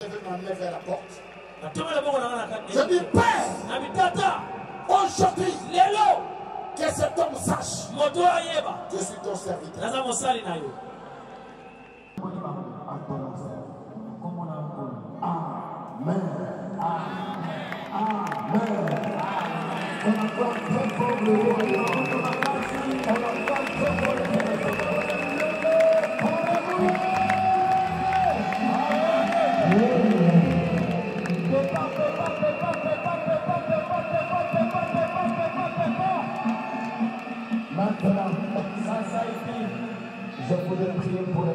Je vais m'emmener vers la porte. Je dis, Père, aujourd'hui, que cet homme sache, je suis ton serviteur. Amen. Maintenant, je voudrais prier pour les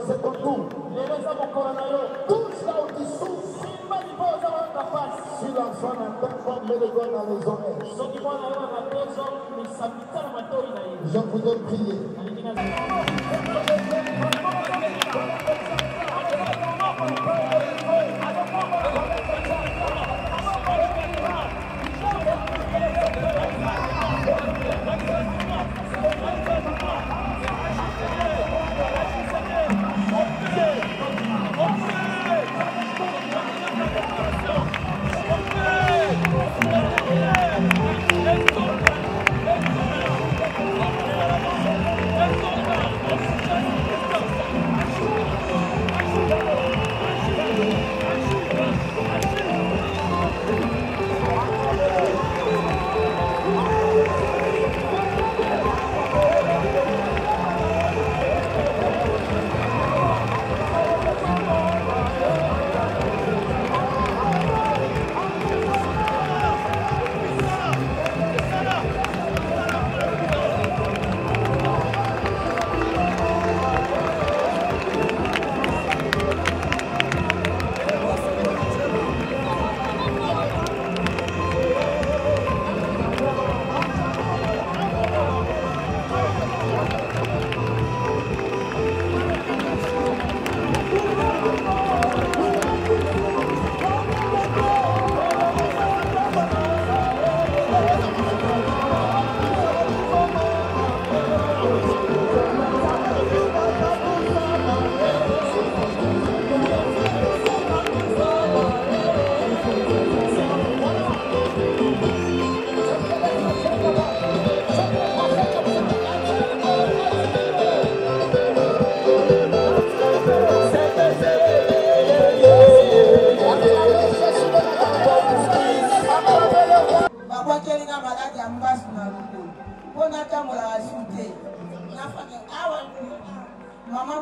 c'est ton tour. Touche là où tu souffres. Si l'enfant n'entend pas, mets le doigt dans les oreilles. Je voudrais prier. Maman,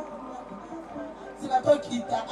si la toi qui t'a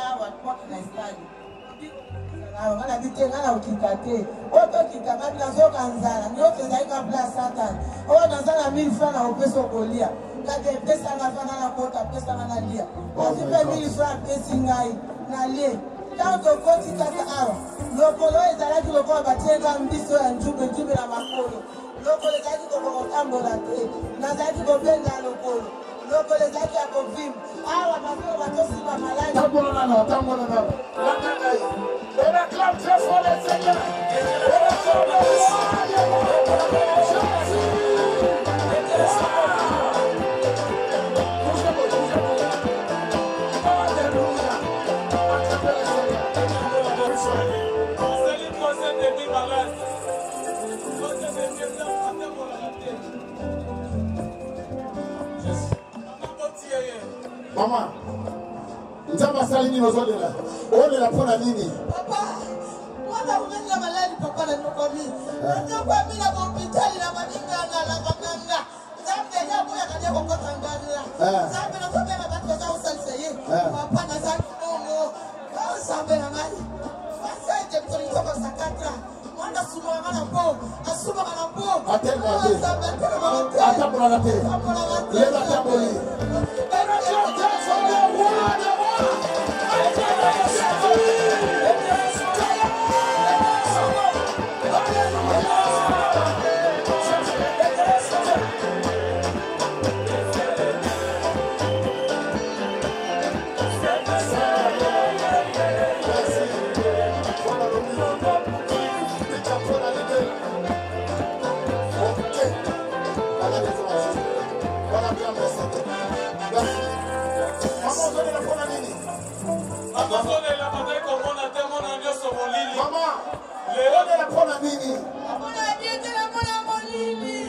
on a dit que on a quitté. Auto qui t'a pas dans Kanzala, nous faisons une place Satan. On a dans la 1000 francs au peso colia. Quand tu pèses la fin dans la porte, pèses la na lia. On tu pèes 1000 francs pèses ngai na lia. Quand tu côté kaka awa, le polo est là qui le voit bâtir dans biso en jube la makolo. Le polo est là qui ko tambola te. Na za qui ko benda le polo. Loko les aki ya kovim. Awa mafio batosi ba maladi. Tambola na. On acclame très fort le Seigneur. On acclame le Maman, Nzamba Salini Nozolela. On est là pour la ligne. Papa, moi, je suis la maladie, papa, la nourriture. Je suis pas mis à l'hôpital, la maninga, la bananga. Zambe ya boya kanya boko tangala. Zambe na zambe na batwa za usalseye. Papa na zambe nono. Zambe na ngai. Fasa je mtori toka sakatra. Mwana suma ngana po. Asuma ngana po. Atema ate. Atapula nate. Lela tamboli.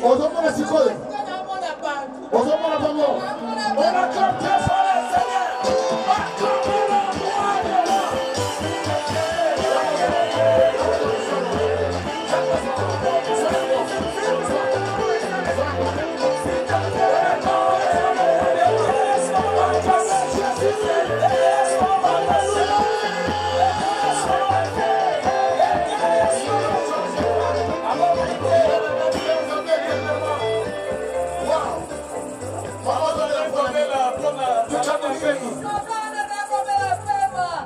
Ozomona sikoyo. Ozomona bango. On acclame Dieu sur le Seigneur.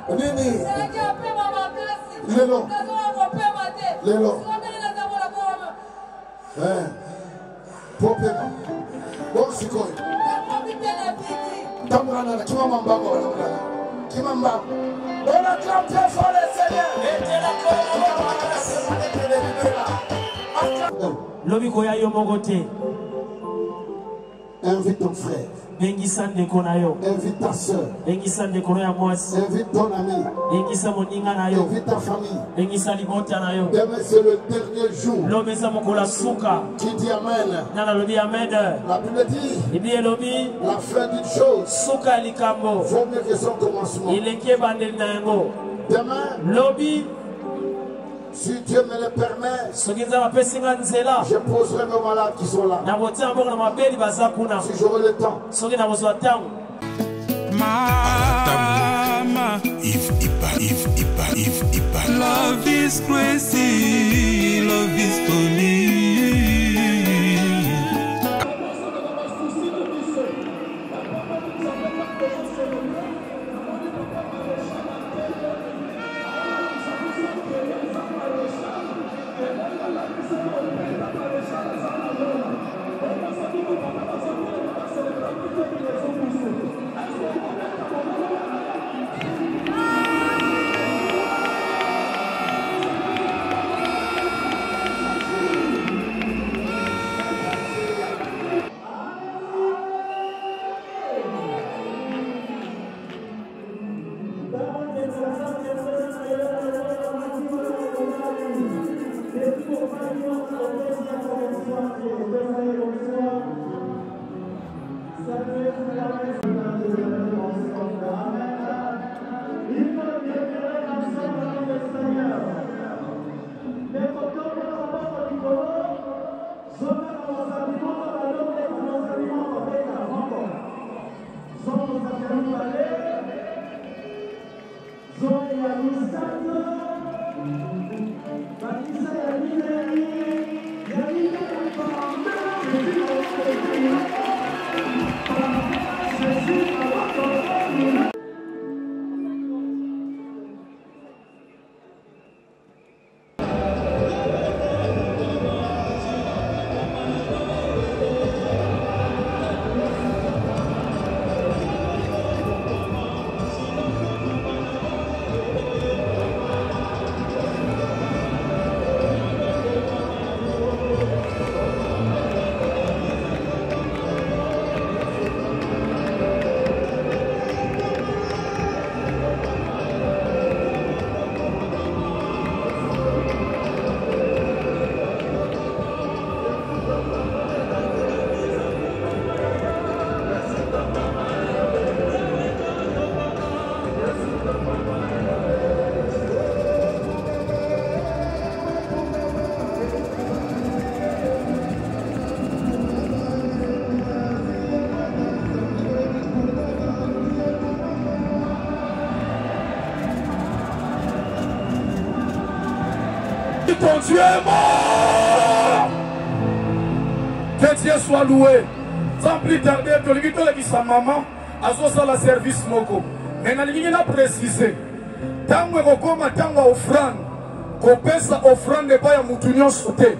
Nini? Lelo. Lelo. Popema. Bon sikoy. Tamrana na kima mambango wala. Kima mambango. On acclame Dieu sur le Seigneur. Lobi koya yo mogote. Invite ton frère. Invite ta soeur. Invite ton ami. Invite ta famille. Demain c'est le dernier jour. Qui dit Amen. La Bible dit la fin d'une chose vaut mieux que son commencement. Demain, si Dieu me le permet, je poserai mes malades qui sont là. Si j'aurai le temps. Mama, if love is crazy, love is funny. ton Dieu est mort. Que Dieu soit loué. Sans plus tarder, tu as dit sa maman a fait la service moko. Mais il a précisé. Tant que tu as offrande, qu'on pèse offrande de pas à moutonnion sauté.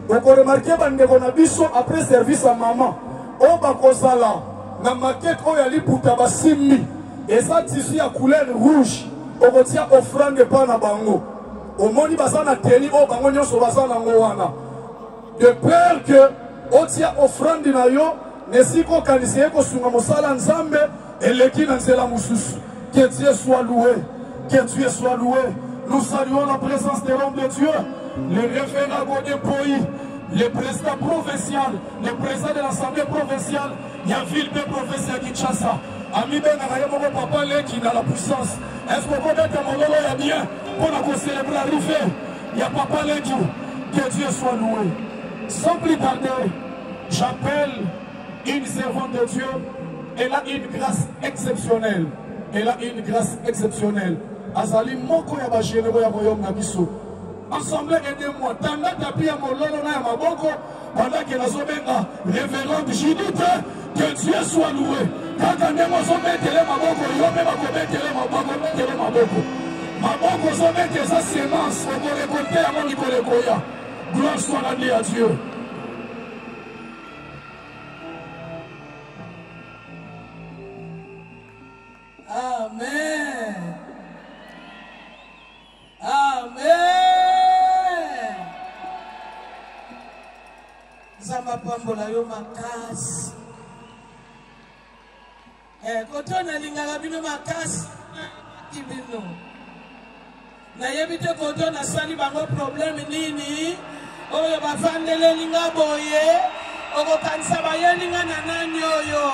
Donc on remarque que après service à maman, on va là, na maquette on y a pour tabasimi et ça tissu à couleur rouge, on retient offrande de pas na bango. Au monde basa na teni au bango nyonso basa na ngowana. De peur que on tient offrande na yo, ne si ko kanisiye ko sunga mosala nzambe et leki na nzela mususu. Que Dieu soit loué, que Dieu soit loué. Nous saluons la présence de l'homme de Dieu, le référent Godepoi, le président provincial, le président de l'Assemblée provinciale, il y a ville de province à Kinshasa. Ami Ben Arayamoko Papa qui a la puissance. Est-ce qu'on peut mettre mon nom là bien pour célébrer l'arrivée? Il y a Papa Leki, que Dieu soit loué. Sans plus tarder, j'appelle une servante de Dieu. Elle a une grâce exceptionnelle. Elle a une grâce exceptionnelle. Azali moko ya ba généraux ya royaume na biso. Ensemble aidez-moi. Tanga tapi ya mololo na ya maboko pendant que nazo benga révérende Judith, que Dieu soit loué. Kaka ndemo zo metele maboko yo me ba ko metele maboko. Maboko zo metele sa sémence ko récolter ya moni ko lekoya. Gloire soit rendue à Dieu. Amen. Amen. Zamba pambola yo makasi. Kotona lingala bino makasi. Kibino. Na yebite kotona sali bango problème nini? Oyo bafandele linga boye. Oko kanisa baye linga nanani oyo.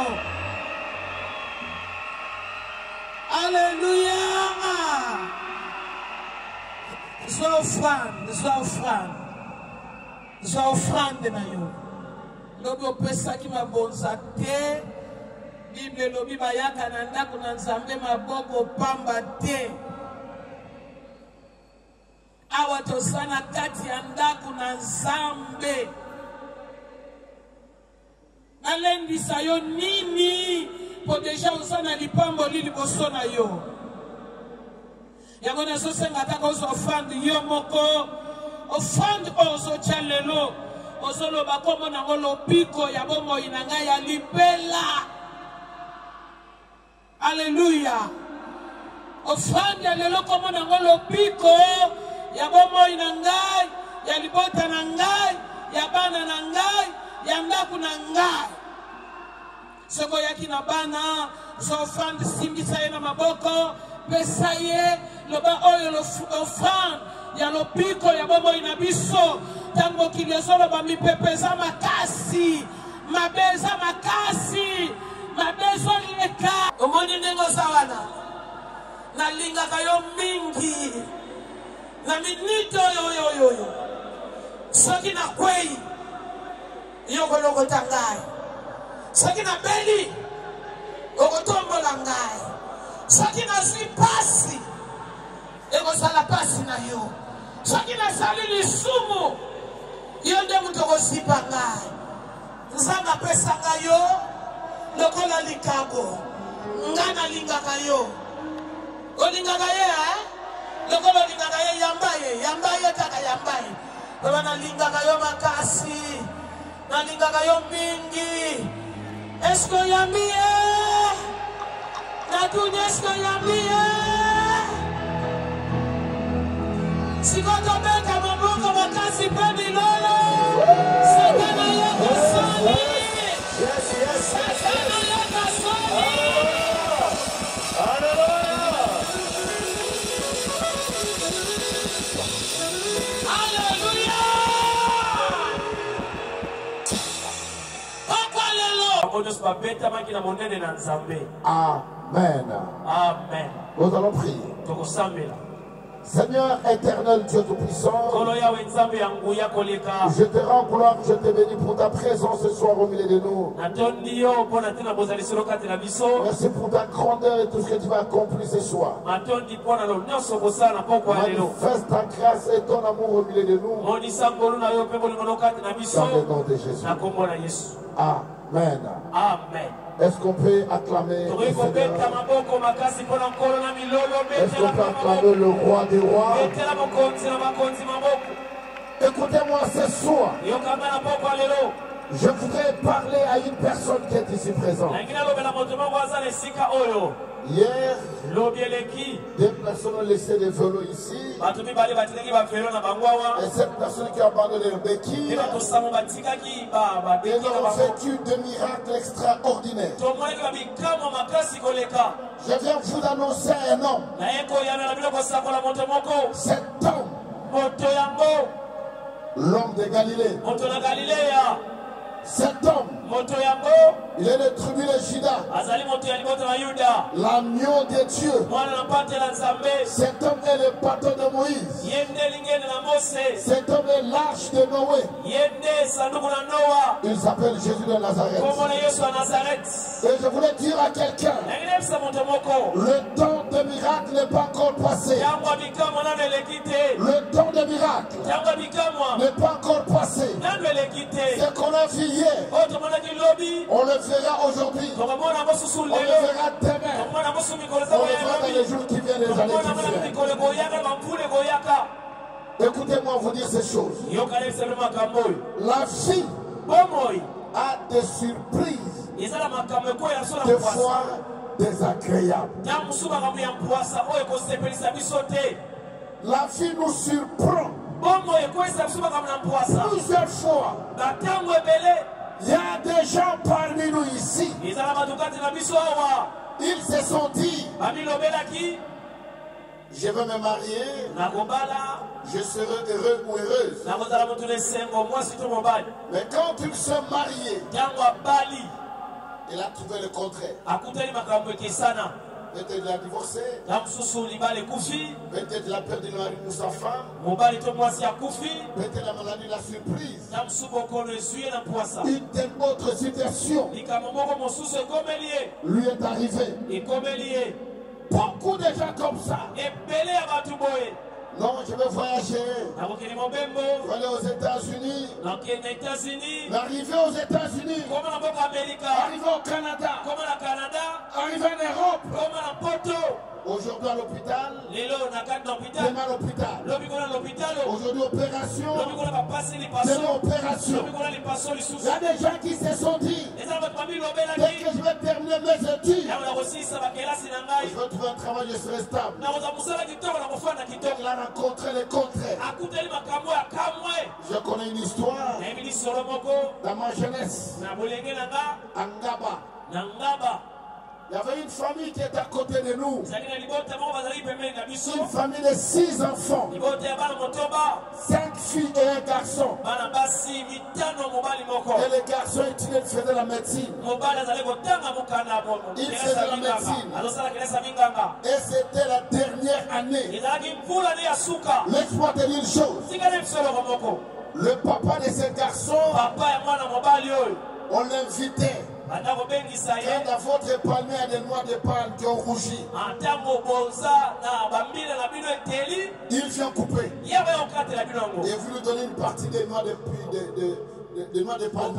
Alléluia. Sois offrande na yo. Lobi opesa ki mabonza te. Bible lobi bayaka na ndako na nzambe maboko pamba te. Awa tosana kati ya ndako na nzambe. Nalendisa yo nini? Po deja osana lipambo li liboso na yo. Yango nazo senga taka ozo offrande yo moko. Offrande ozo chalelo. Ozo loba komo nango lopiko ya bomo inanga ya libela. Alléluia. Offrande lelo komo nango lopiko ya bomo inanga ya libota na ngai, ya bana na ngai, ya ndaku na ngai. Soko yaki na bana, so offrande simbisa ye na maboko, pesa ye, loba oyo offrande, ya lopiko ya bomo inabiso, tango kilezolo ba mipepeza makasi, mabeza makasi, mabezo lieka. Omoni nengo sawana, na linga kayo mingi, na minito yo. Soki na kwei, yoko loko tangai. Soki na beli, yoko tombo langai. Soki na zipasi, yoko sala pasi na yo. Soki na sali lisumu, yonde mutoko sipa ngai. Nzanga pesa ngayo, lokola likago. Ngana linga kayo. Olinga kaye lokolo linga kaye yambaye taka yambaye. Baba na linga kayo makasi. Na linga kayo mingi. Esko yambie. Na dunia esko yambie. Sikoto beka maboko makasi pebi lolo. Satana yako soni. Yes. Satana yako soni. Amen. Amen. Nous allons prier. Seigneur éternel, Dieu Tout-Puissant, je te rends gloire, je te bénis pour ta présence ce soir au milieu de nous. Merci pour ta grandeur et tout ce que tu vas accomplir ce soir. Manifeste ta grâce et ton amour au milieu de nous. Dans le nom de Jésus. Amen. Amen. Est-ce qu'on peut acclamer le Seigneur? Est-ce qu'on peut acclamer le roi des rois? Écoutez-moi ce soir. Je voudrais parler à une personne qui est ici présente. Hier, deux personnes ont laissé des vélos ici. Et cette personne qui a abandonné le béquille, ils ont vécu des miracles extraordinaires. Je viens vous annoncer un homme. Cet homme, l'homme de Galilée. Cet homme, il est le tribu de Juda, l'agneau de Dieu. Cet homme est le bateau de Moïse. Cet homme est l'arche de Noé. Il s'appelle Jésus de Nazareth. Et je voulais dire à quelqu'un, le temps de miracle n'est pas encore passé. Le temps de miracle n'est pas encore passé. Ce qu'on a vu hier, on le verra aujourd'hui. On le verra demain. On le verra dans les jours qui viennent, les années qui viennent. Écoutez-moi vous dire ces choses. La vie a des surprises, des fois désagréables. La vie nous surprend plusieurs fois. Il y a des gens parmi nous ici. Ils se sont dit, je vais me marier, je serai heureux ou heureuse. Mais quand ils sont mariés, il a trouvé le contraire. Peut-être il a divorcé. Peut-être il a perdu le mari ou sa femme. Peut-être la maladie l'a surprise. Une telle autre situation lui est arrivée. Beaucoup de gens comme ça. Non, je vais voyager. Je vais aller aux États-Unis. Mais arriver aux États-Unis, arriver au Canada, arriver en Europe, aujourd'hui à l'hôpital, demain à l'hôpital, aujourd'hui opération, demain opération. Il y a des gens qui se sont dit, dès que je vais terminer mes études, je vais trouver un travail, je serai stable. Il a rencontré les contraires. Je connais une histoire dans ma jeunesse, à Ngaba. Il y avait une famille qui était à côté de nous. Une famille de 6 enfants. 5 filles et un garçon. Et les garçons faisaient la médecine. Ils faisaient la médecine. Et c'était la dernière année. Laisse-moi te dire une chose. Le papa de ces garçons, on l'invitait. Quand dans votre palmier il y a des noix de palme qui ont rougi, il vient couper. Et vous lui donnez une partie des noix de palme.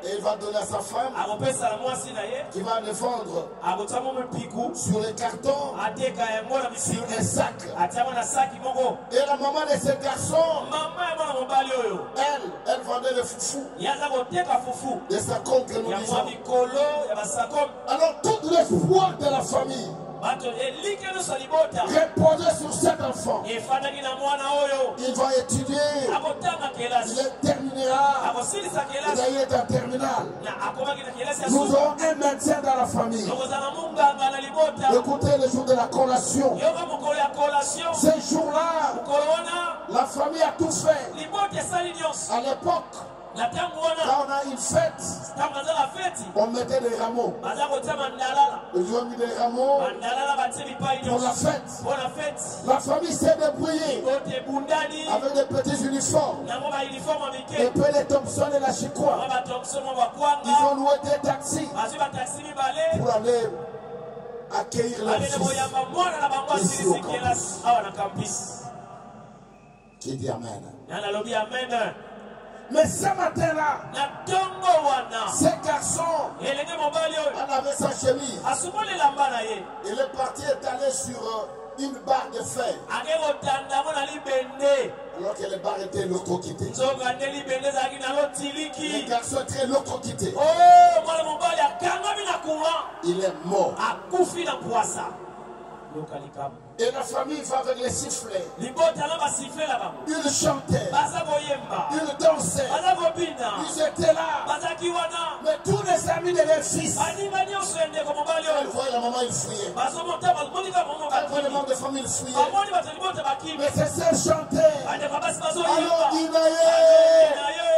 Et il va donner à sa femme qui va le vendre sur les cartons, sur un sac. Et la maman de ce garçon, elle vendait le foufou de sa compte que nous disons. Alors tout l'espoir de la famille reposait sur cet enfant. Il va étudier, il terminera, il va être en terminale. Nous aurons un médecin dans la famille. Écoutez le jour de la collation. Ce jour-là, la famille a tout fait. À l'époque, Quand on a une fête, on mettait des rameaux. Ils ont mis des rameaux pour la fête. La famille s'est débrouillée avec des petits uniformes. Et puis les Thompson et la Chikwa, ils ont loué des taxis pour aller accueillir leur fils ici au campus. Qui dit Amen? Mais ce matin-là, ces garçons, on avait sa chemise. Il est parti étaler sur une barre de fer. Alors que les barres étaient locoquitées. Les garçons étaient locoquités. Il est mort. Et la famille va avec les sifflets. Ils chantaient. Ils dansaient. Ils étaient là. Mais tous les amis de leurs fils, ils voyaient la maman, ils fuyaient. Ils voyaient les membres de famille, ils fuyaient. Mais ces sœurs chantaient. Alors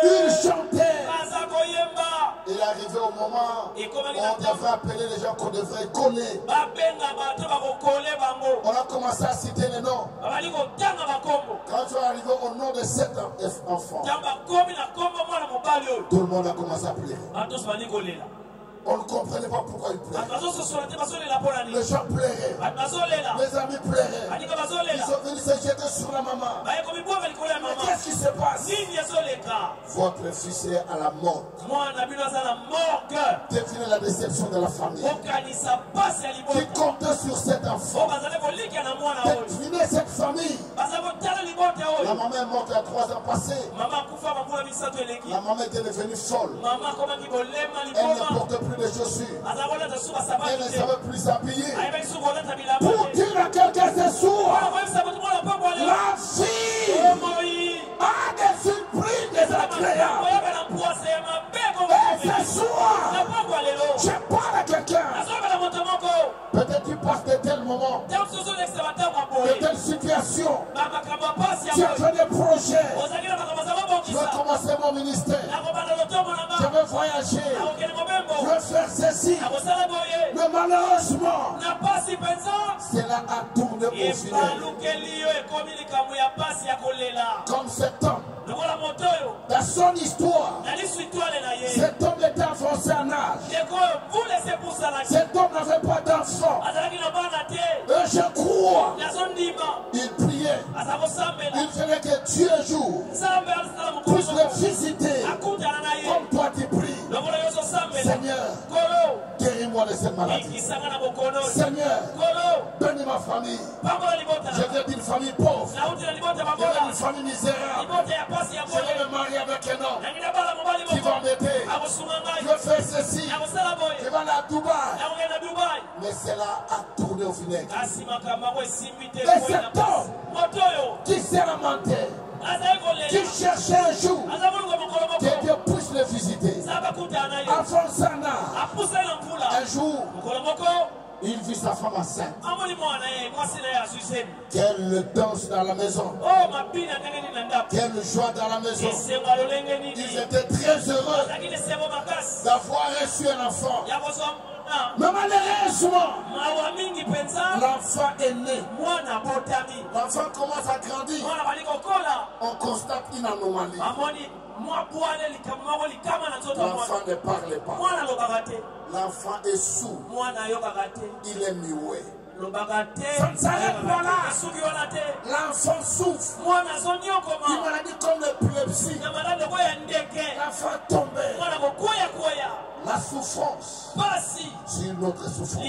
ils chantaient. Il est arrivé au moment où on devrait appeler les gens qu'on devrait coller. On a commencé à citer les noms. Quand tu es arrivé au nom de cet enfant, tout le monde a commencé à pleurer. On ne comprenait pas pourquoi ils pleuraient. Les gens pleuraient. Les amis pleuraient. Ils sont venus se jeter sur la maman. Mais qu'est-ce qui se passe? Votre fils est à la mort. Devinez la déception de la famille. Qui comptait sur cet enfant. Devinez cette famille. La maman est morte il y a 3 ans passés. La maman était devenue folle. Elle ne porte plus de chaussures. Elle ne savait plus s'habiller. Pour dire à quelqu'un ce soir, la fille a des surprises désagréables. Et ce soir, je parle à quelqu'un. Peut-être tu passes de tels moments, de telles situations. Tu as fait des projets. Je vais commencer mon ministère. Je vais voyager. Je vais faire ceci. Mais malheureusement, cela a tourné au vinaigre. Comme cet homme, dans son histoire, cet homme était avancé en âge. Cet homme n'avait pas d'enfant. Et je crois, il priait. Il fallait que Dieu un jour puisse le visiter. Comme toi tu pries. Seigneur, guéris-moi de cette maladie. Seigneur, bénis ma famille. Je viens d'une famille pauvre. Je viens d'une famille misérable. Je vais me marier avec un homme qui va m'aider. Je vais faire ceci. Je vais aller à Dubaï. Mais cela a tourné au vinaigre. Et cet homme qui s'est lamenté, qui cherchait un jour que Dieu puisse le visiter. Avant ça, un jour, il vit sa femme enceinte. Qu'elle danse dans la maison. Quelle joie dans la maison. Ils étaient très heureux d'avoir reçu un enfant. Mais malheureusement, l'enfant est né. L'enfant commence à grandir. On constate une anomalie. L'enfant ne parle pas. L'enfant est sourd. Il est muet. Ça ne s'arrête pas là. L'enfant souffre. Une maladie comme l'épilepsie. L'enfant tombé. La souffrance. C'est une autre souffrance.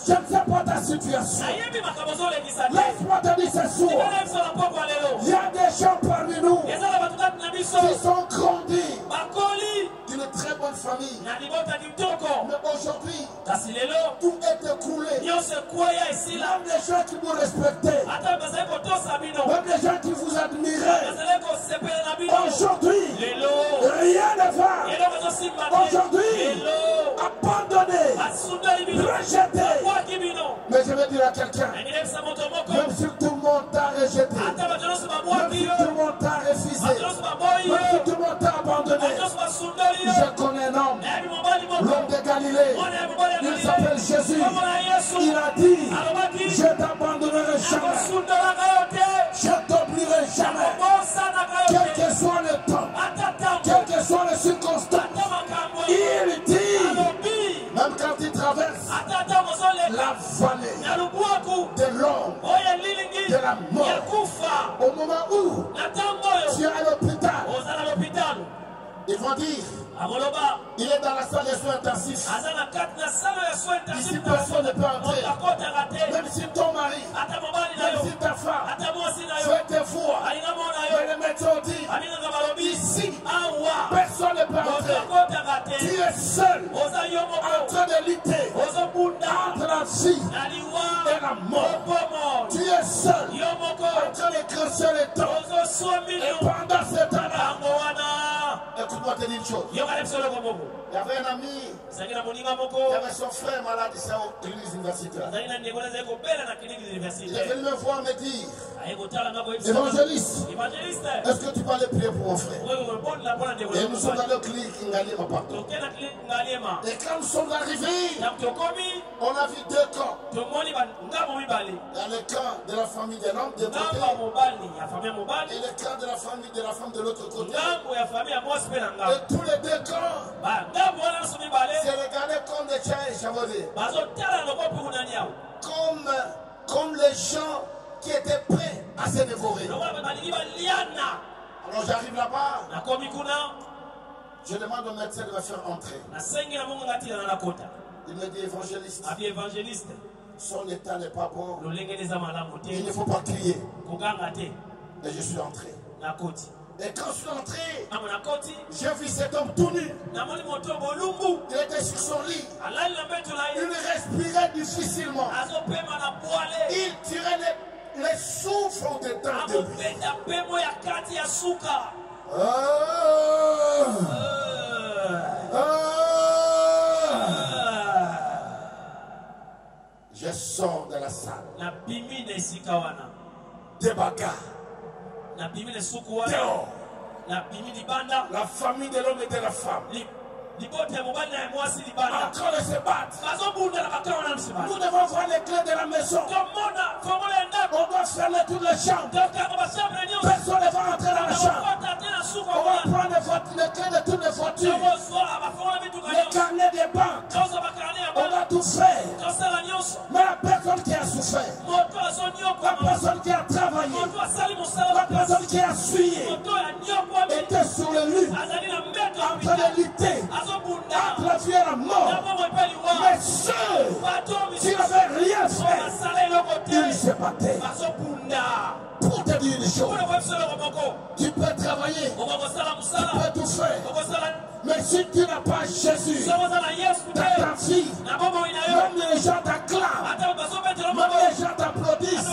Je ne sais pas ta situation. Laisse-moi te dire ce soir. Il y a des gens parmi nous qui sont grandis d'une très bonne famille. Mais aujourd'hui, tout est écroulé. Même les gens qui vous respectaient, même les gens qui vous admiraient, aujourd'hui, rien ne va. Aujourd'hui, abandonné, rejeté. Mais je vais dire à quelqu'un, même si tout le monde t'a rejeté, même si tout le monde t'a refusé, même si tout le monde t'a Galilée. Il s'appelle Jésus. Il a dit, je t'abandonnerai jamais. Je t'oublierai jamais. Quel que soit le temps, quelles que soient les circonstances, il dit, même quand il traverse la vallée de l'ombre, de la mort, au moment où tu es à l'hôpital, ils vont dire, il est dans la salle de soins intensifs. Ici, personne ne peut entrer. Même si ton mari, même si ta femme, souhaite te voir. Mais le médecin dit, ici, personne ne peut entrer. Tu es seul, en train de lutter entre la vie et la mort. Tu es seul, en train de creuser le temps. Et pendant ce temps-là, écoute-moi te dire une chose. Il y avait un ami, il y avait son frère malade ici à l'église universitaire. Il est venu me voir me dire, évangéliste, est-ce que tu peux aller prier pour mon frère? Et nous sommes allés au clinique Ngaliema partout. Et quand nous sommes arrivés, on a vu deux camps. Dans le camp de la famille de l'homme de côté et le camp de la famille de la femme de l'autre côté. Et tous les deux camps se regardaient comme des chiens échafaudés. Comme les gens qui étaient prêts à se dévorer. Alors j'arrive là-bas. Je demande au médecin de me faire entrer. Il me dit, évangéliste, son état n'est pas bon. Il ne faut pas crier. Et je suis entré. Et quand je suis entré, j'ai vu cet homme tout nu. Il était sur son lit. Il respirait difficilement. Il tirait les souffles dedans de lui. Je sors de la salle. Des bagarres. Dehors. La famille de l'homme et de la femme. En train de se battre. Nous devons voir les clés de la maison. On doit fermer toutes les chambres. Personne ne va entrer dans la chambre. On va prendre les clés de toutes les voitures. Les carnets des banques. On va tout faire. Mais la personne qui a souffert, la personne qui a travaillé, la personne qui a essuyé, était sur le lit, en train de lutter entre la vie et la mort. Mais ceux qui n'avaient rien fait, ils se battaient. Pour te dire une chose, tu peux travailler, tu peux tout faire. Mais si tu n'as pas Jésus dans ta vie, même les gens t'acclament, même les gens t'applaudissent,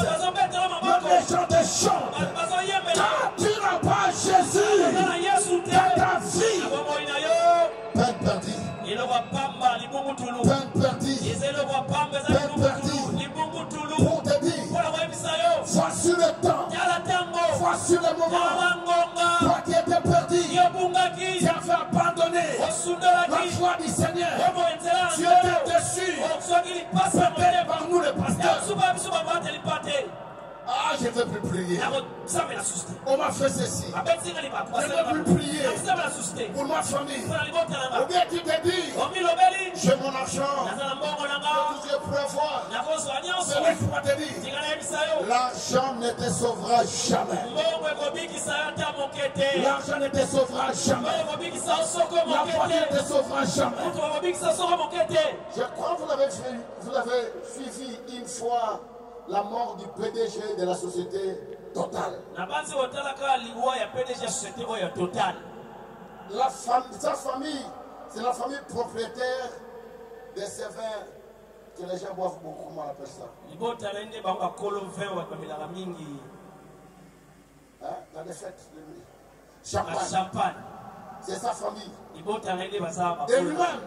même les gens te chantent. Quand tu n'as pas Jésus dans ta vie, peine perdue. Peine perdue. Peine perdue. Pour te dire, voici le temps, voici le moment. Toi qui étais perdu, tu avais abandonné la foi du Seigneur. Tu étais déçu. Peut-être par nous les pasteurs. Ah, je ne veux plus prier. On m'a fait ceci. Je ne veux plus prier pour ma famille. Ou bien tu te dis, j'ai mon argent, je peux avoir. Mais laisse-moi te dire, l'argent ne te sauvera jamais. L'argent ne te sauvera jamais. La foi ne te sauvera jamais. Je crois que vous l'avez suivi une fois. La mort du PDG de la société Total. Sa famille, c'est la famille propriétaire des sévères que les gens boivent beaucoup, comment on appelle ça? Hein? La défaite de lui. Champagne. C'est sa famille. Et lui-même,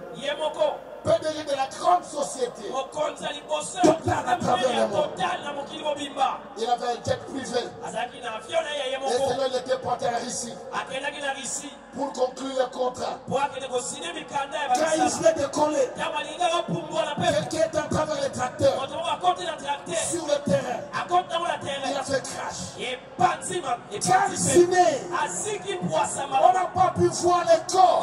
PDG de la grande société, total à travers le monde. Il avait un jet privé. Et cela, il était partenaire ici pour conclure le contrat. Quand il venait de coller, quelqu'un est en travers les tracteurs sur le terrain. Il a fait crash. Calciné. On n'a pas pu voir les corps.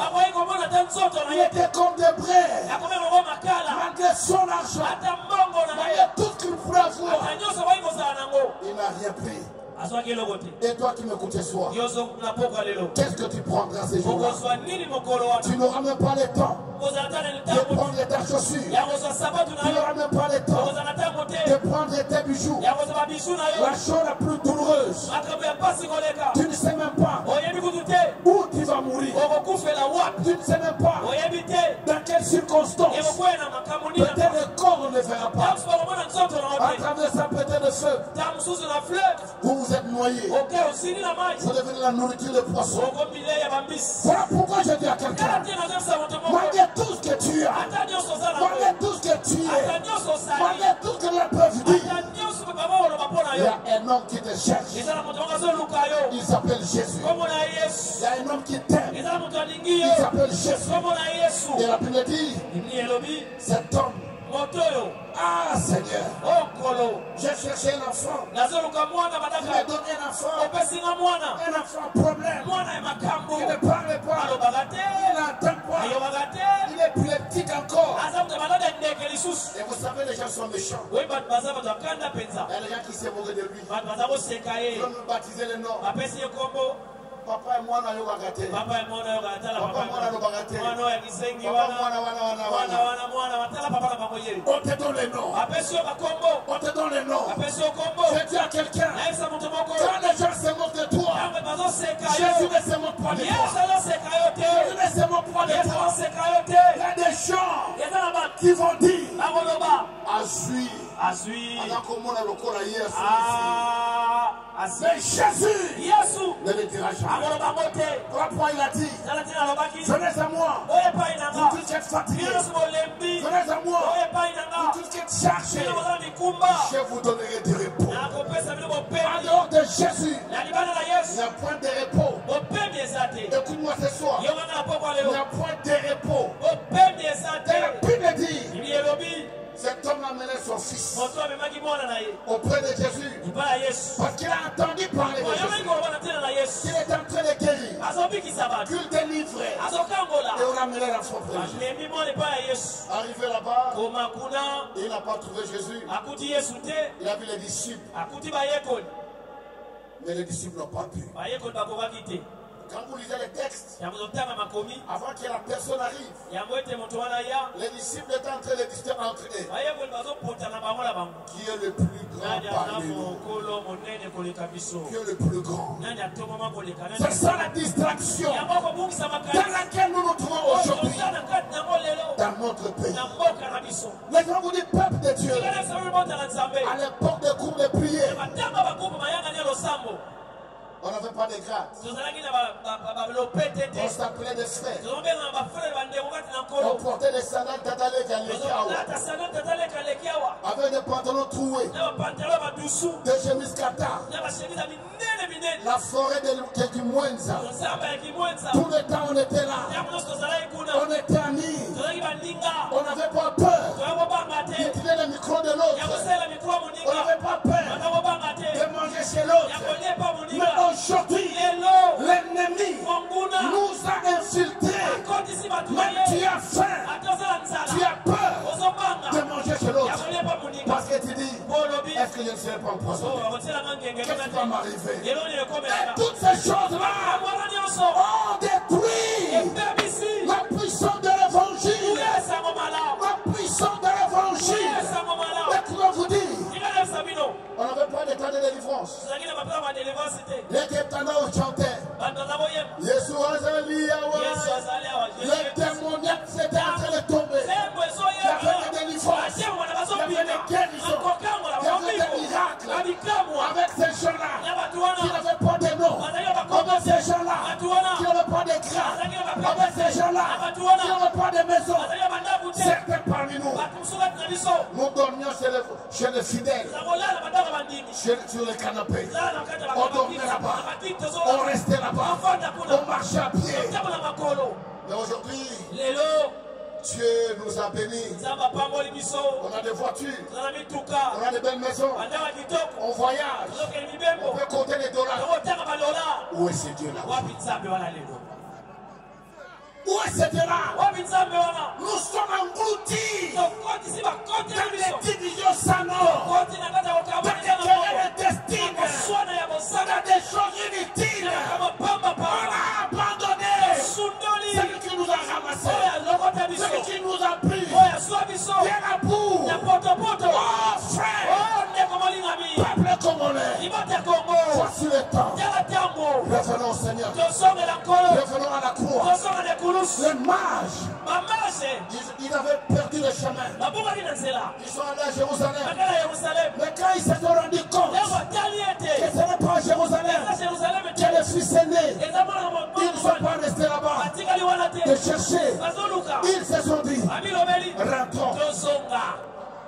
Il était comme des braies. Malgré son argent, malgré tout ce qu'il pouvait avoir, il n'a rien pris. Et toi qui m'écoutes ce soir, qu'est-ce que tu prendras ces jours-là? Tu n'auras même pas le temps de prendre ta chaussure. Tu n'auras même pas le temps de prendre tes bijoux. La chose la plus douloureuse, tu ne sais même pas où tu vas mourir. Tu ne sais même pas dans quelles circonstances. Peut-être le corps ne le verra pas. À travers sa pétée de feu, vous êtes noyés. Vous devenez la nourriture de poissons. Voilà pourquoi je dis à quelqu'un, malgré tout ce que tu as, malgré tout ce que tu es, malgré tout ce que les peuvent dire, il y a un homme qui te cherche. Il s'appelle Jésus. Il y a un homme qui t'aime. Il s'appelle Jésus. Et la Bible dit, cet homme, ah Seigneur, j'ai cherché un enfant. Il m'a donné un enfant. Un enfant problème. Il ne parle pas. Il n'entend pas. Il est plus petit encore. Et vous savez, les gens sont méchants. Il y a des gens qui se moquent de lui. Ils vont nous baptiser le nom. Papa et moi, on a eu raté. Papa et moi, on a eu raté. On te donne les noms. On te donne les noms. Je dis à quelqu'un, quand les gens se moquent de toi, Jésus ne se moque pas de toi. Jésus ne se moque pas de toi. Il y a des gens qui vont dire, mais Jésus ne le dira jamais. Pourquoi il a dit, venez à moi, vous tous qui êtes fatigués, venez à moi, vous tous qui êtes chargés, je vous donnerai du repos. En dehors de Jésus, il n'y a point de repos. Écoute-moi ce soir, il n'y a point de repos. Et la Bible dit, cet homme a mené son fils auprès de Jésus parce qu'il a entendu parler de Jésus, qu'il est en train de guérir, qu'il délivrait, et on a mené l'enfant près de Jésus. Arrivé là-bas, il n'a pas trouvé Jésus. Il a vu les disciples, mais les disciples n'ont pas pu. Quand vous lisez les textes, avant que la personne arrive, les disciples étaient en train de discuter entre eux. Qui est le plus grand parmi nous? Qui est le plus grand? C'est ça la distraction dans laquelle nous nous trouvons aujourd'hui dans notre pays. Les gens vous disent peuple de Dieu. À l'époque des groupes de prière, on n'avait pas de grade. On s'appelait des frères. On portait des sandales tatalek à l'Ekiawa. Avec des pantalons troués. Des chemises kata. La forêt de Kimwenza. Tout le temps on était là. On était amis. On n'avait pas peur. Il tenait le micro de l'autre. On n'avait pas peur de manger chez l'autre. Mais aujourd'hui, l'ennemi nous a infiltrés. Même tu as faim, tu as peur de manger chez l'autre. Parce que tu dis, est-ce que je ne serai pas empoisonné? Qu'est-ce qui va m'arriver? Et toutes ces choses-là ont détruit la puissance de l'évangile. La puissance de l'évangile. Et comment vous dire? On n'avait pas d'état de délivrance. Les Kétana chantaient. Yesu Azali Yawa. Les démoniaques s'étaient en train de tomber. Il y avait des délivrances. Il y avait des guérisons. Il y avait des miracles. Avec ces gens-là qui n'avaient pas de nom. Avec ces gens-là qui n'avaient pas de grâce. chez les fidèles, sur les canapés. On dormait là-bas, on restait là-bas, on marchait à pied. Mais aujourd'hui, Dieu nous a bénis. On a des voitures, on a des belles maisons, on voyage, on peut compter les dollars. Où est ce Dieu-là? Où est ce Dieu-là? Nous sommes engloutis dans les divisions sans nom, dans des querelles destines, dans des choses inutiles. On a abandonné celui qui nous a ramassés, celui qui nous a pris. Viens à bout. Oh frère, peuple congolais, voici le temps. Revenons au Seigneur, revenons à la croix. Les mages, ils avaient perdu le chemin. Ils sont allés à Jérusalem. Mais quand ils se sont rendus compte que ce n'est pas à Jérusalem que le Fils est né, ils ne sont pas restés là-bas de chercher. Ils se sont dit, rentrons.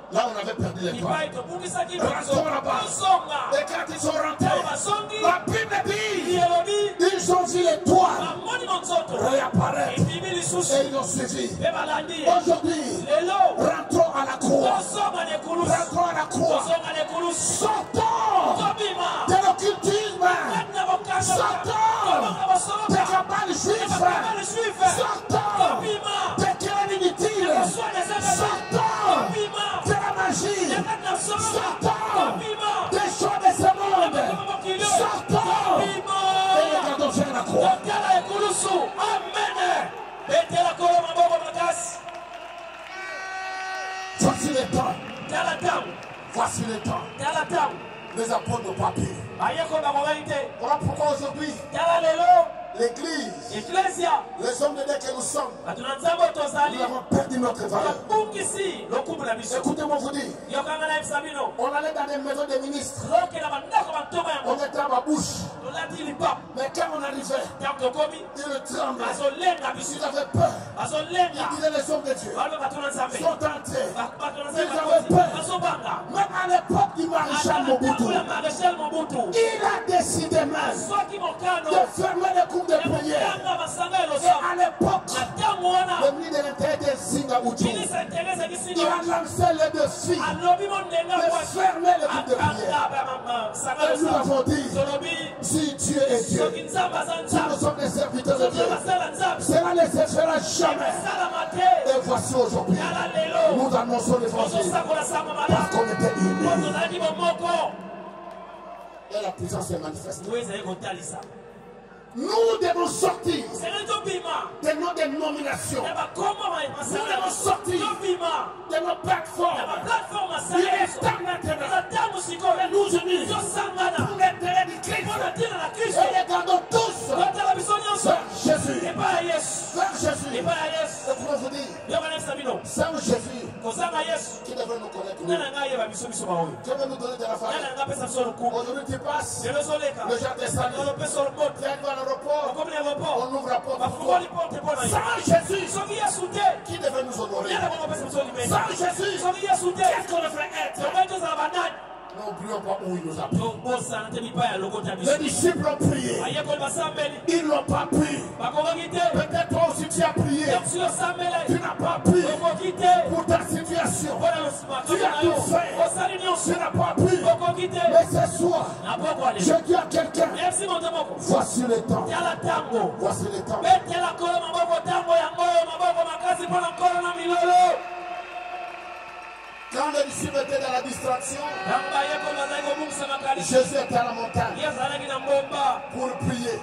Là, on avait perdu les droits. Rentrons là-bas. Et quand ils sont rentrés, la Bible dit, ils ont vu les toits réapparaître. Et ils ont suivi. Aujourd'hui, rentrons à la croix. Rentrons à la croix. Sortons de l'occultisme. Sortons des cabales juives. Sortons des querelles inutiles. Sortons de la magie. Sortons des choses de ce monde. Sortons et regardons vers la croix. Voici le temps. Voici le temps. Les apôtres n'ont pas pu. Voilà pourquoi aujourd'hui, l'Église, les hommes de Dieu que nous sommes, nous avons perdu notre valeur. Écoutez-moi vous dire, on allait dans des maisons des ministres, on était à ma bouche, mais quand on arrivait, ils tremblaient, ils avaient peur. Ils disaient les hommes de Dieu sont entrés, ils avaient peur. Même à l'époque du maréchal Mobutu, il a décidé même de fermer les cours de prière. Et à l'époque, le ministre de l'Intérieur de Singabutu, il a lancé le défi de fermer les cours de prière. Et nous avons dit, si Dieu est Dieu, si nous sommes des serviteurs de Dieu, cela ne se fera jamais. Et voici aujourd'hui, nous annonçons l'évangile parce qu'on était unis. Et la puissance est manifestée. Nous devons sortir de nos dénominations. Nous devons sortir de nos plateformes. Il est temps maintenant de nous unir pour l'intérêt du Christ. Et regardons tous vers Jésus. Vers Jésus. Je pourrais vous dire, sans Jésus, qui devrait nous connaître. Dieu veut nous donner de la famille. Aujourd'hui, tu passes le genre des saluts. On ouvre la porte pour toi. Sans Jésus, qui devait nous honorer? Sans Jésus, qu'est-ce qu'on devrait être? N'oublions pas où il nous a pris. Les disciples ont prié. Ils n'ont pas pris. Peut-être toi aussi tu as prié. Tu n'as pas pris pour ta situation. Tu as tout fait. Tu n'as pas pris. Mais ce soir, je dis à quelqu'un, voici le temps. Voici le temps. Quand les disciples étaient dans la distraction, Jésus était à la montagne pour prier.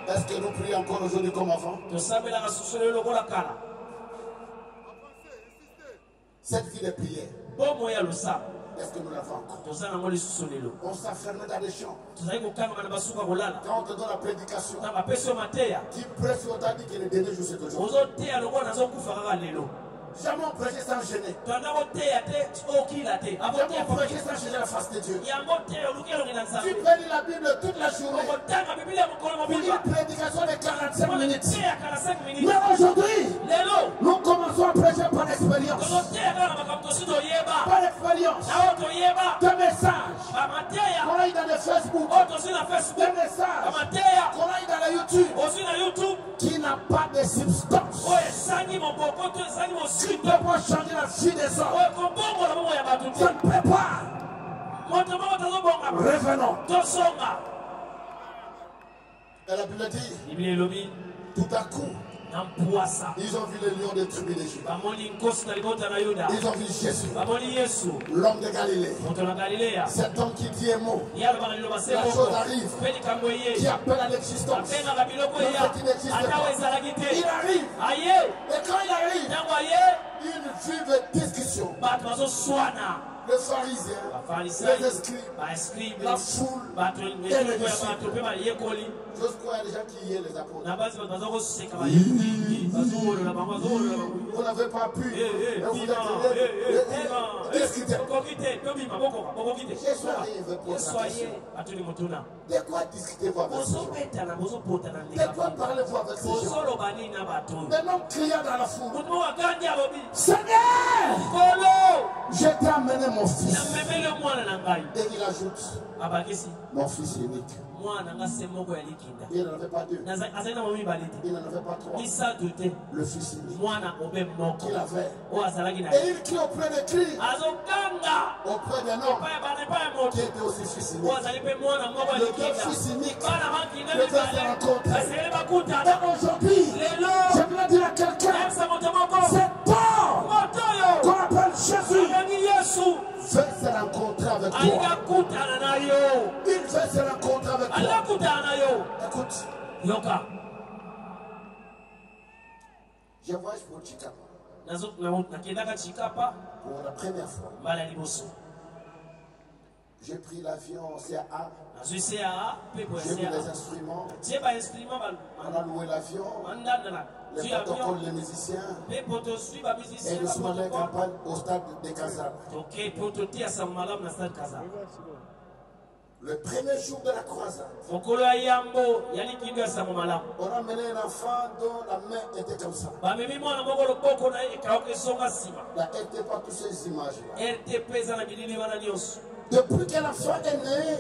Est-ce que nous prions encore aujourd'hui comme avant? Cette vie de prière, est-ce que nous l'avons encore? On s'enferme dans les champs. Quand on te donne la prédication, qui prêche sur ta dit que le dernier jour c'est aujourd'hui. Jamais on prêchait sans gêner. Jamais on prêchait sans gêner la face de Dieu. Tu peux lire la Bible toute la journée. Pour lire une prédication de 45 minutes. Mais aujourd'hui, nous commençons à prêcher par l'expérience. Par des messages qu'on a eu dans le Facebook, des messages qu'on a eu dans le YouTube, qui n'a pas de substance, qui peut pas changer la vie des hommes. Ça ne peut pas. Revenons. Elle a pu le dire. Tout à coup, ils ont vu le lion des tribus d'Égypte. Ils ont vu Jésus, l'homme de Galilée. Cet homme qui dit un mot, la chose arrive, qui appelle à l'existence. L'homme qui n'existe pas. Il arrive. Et quand il arrive, une vive discussion. Les pharisiens, les escribes, la foule et les disciples. J'ose croire qu'il y a des gens qui y est les apôtres. Vous n'avez pas pu. Vous discuter. De quoi discutez-vous avec ces gens? De quoi parlez-vous avec ces gens? Un homme criant dans la foule. Seigneur, je t'ai amené mon fils. Et il ajoute, mon fils unique. Il n'en avait pas deux. Il n'en avait pas trois. Le fils unique qu'il avait. Et il crie auprès de cris. Auprès d'un homme qui était aussi fils unique. Le deux fils uniques devaient se rencontrer. Et aujourd'hui, j'aimerais dire à quelqu'un, cet homme qu'on appelle Jésus veut se rencontrer avec toi. Il veut se rencontrer avec toi. Écoute. Je voyage pour Chikapa. Pour la première fois. J'ai pris l'avion CAA. J'ai mis les instruments. On a loué l'avion. Les protocoles, les musiciens. Et nous sommes allés en campagne au stade de Kazan. Le premier jour de la croisade, on a mené un enfant dont la main était comme ça. Elle n'était pas toutes ces images-là. Depuis que l'enfant est né,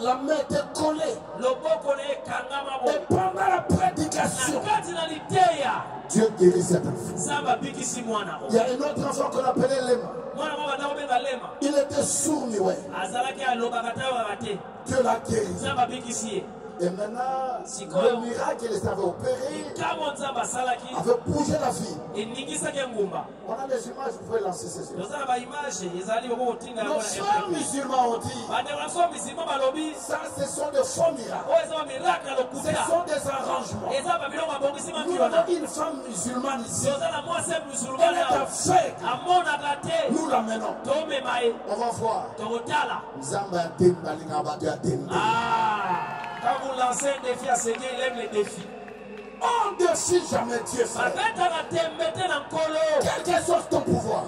la main était collée. Et pendant la prédication, Dieu guérit cet enfant. Il y a un autre enfant qu'on appelait Lema. Il était sourd, ouais. Dieu l'a guéri. Et maintenant, le miracle qu'il avait opéré avait bougé la vie. On a des images, vous pouvez lancer ces images. Nos frères musulmans ont dit, ça ce sont des faux miracles. Ce sont des arrangements. Nous avons une femme musulmane ici. Elle est aveugle. Nous l'amenons. On va voir. Quand vous lancez un défi à Seigneur, il aime les défis. On ne défie jamais Dieu, frère. Quel que soit ton pouvoir.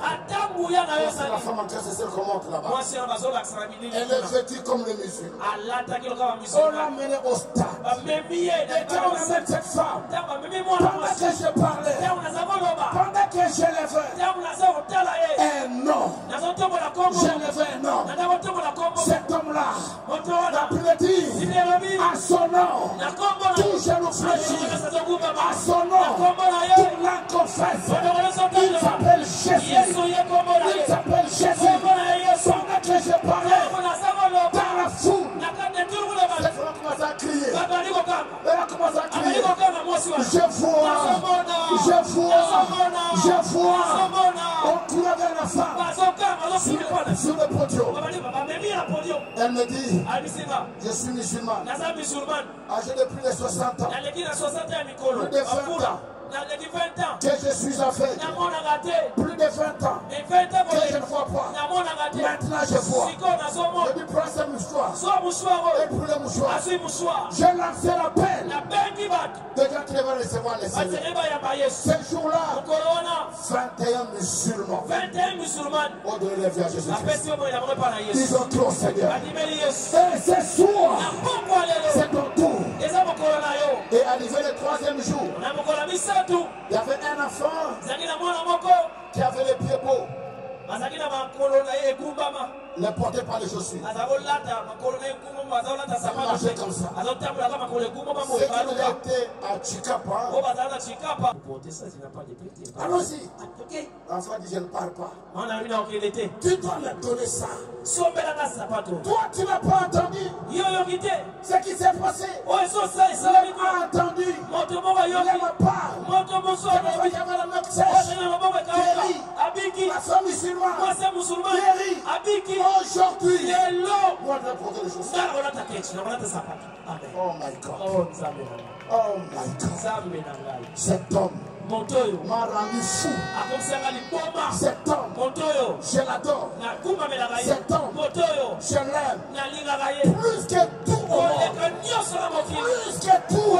C'est la femme en train de se remonter là-bas. Elle est vêtue comme les musulmans. On l'a menée au stade. Et quand on amène cette femme, pendant que je parlais, pendant que je levais, un nom, je levais un nom. Cet homme-là, l'appelait-il à son nom, tout genou fléchi. À son nom, tout l'un confesse. Il s'appelle Jésus. Il s'appelle Jésus. Pendant que je parlais dans la foule, cette femme a commencé à crier. Elle a commencé à crier. Je vois. On courait vers la femme sur le podium. Elle me dit, je suis musulman, âgé de plus de 60 ans. Plus de 20 ans que je suis aveugle. Plus de 20 ans que je ne vois pas. Maintenant je vois. Je lui prends ce mouchoir et pour le mouchoir, j'ai lancé l'appel de gens qui devaient recevoir les Seigneurs. Ce jour-là, 21 musulmans ont donné la vie à Jésus-Christ. Ils ont cru au Seigneur. Et ce soir, c'est ton tour. Et arrivé le troisième jour, il y avait un enfant qui avait les pieds beaux. Ne portez pas les chaussures. Marchez comme ça. Ce qui nous a été à Chikapa. Allons-y. L'enfant dit je ne parle pas. Tu dois me donner ça. Toi tu n'as pas entendu ce qui s'est passé. Il n'a pas entendu. Il n'aime pas. La femme musulmane guérie aujourd'hui. Moi je vais porter les choses. Oh my God. Oh my God. Cet homme m'a rendu fou. Cet homme, je l'adore. Cet homme, je l'aime. Plus que tout au monde. Plus que tout.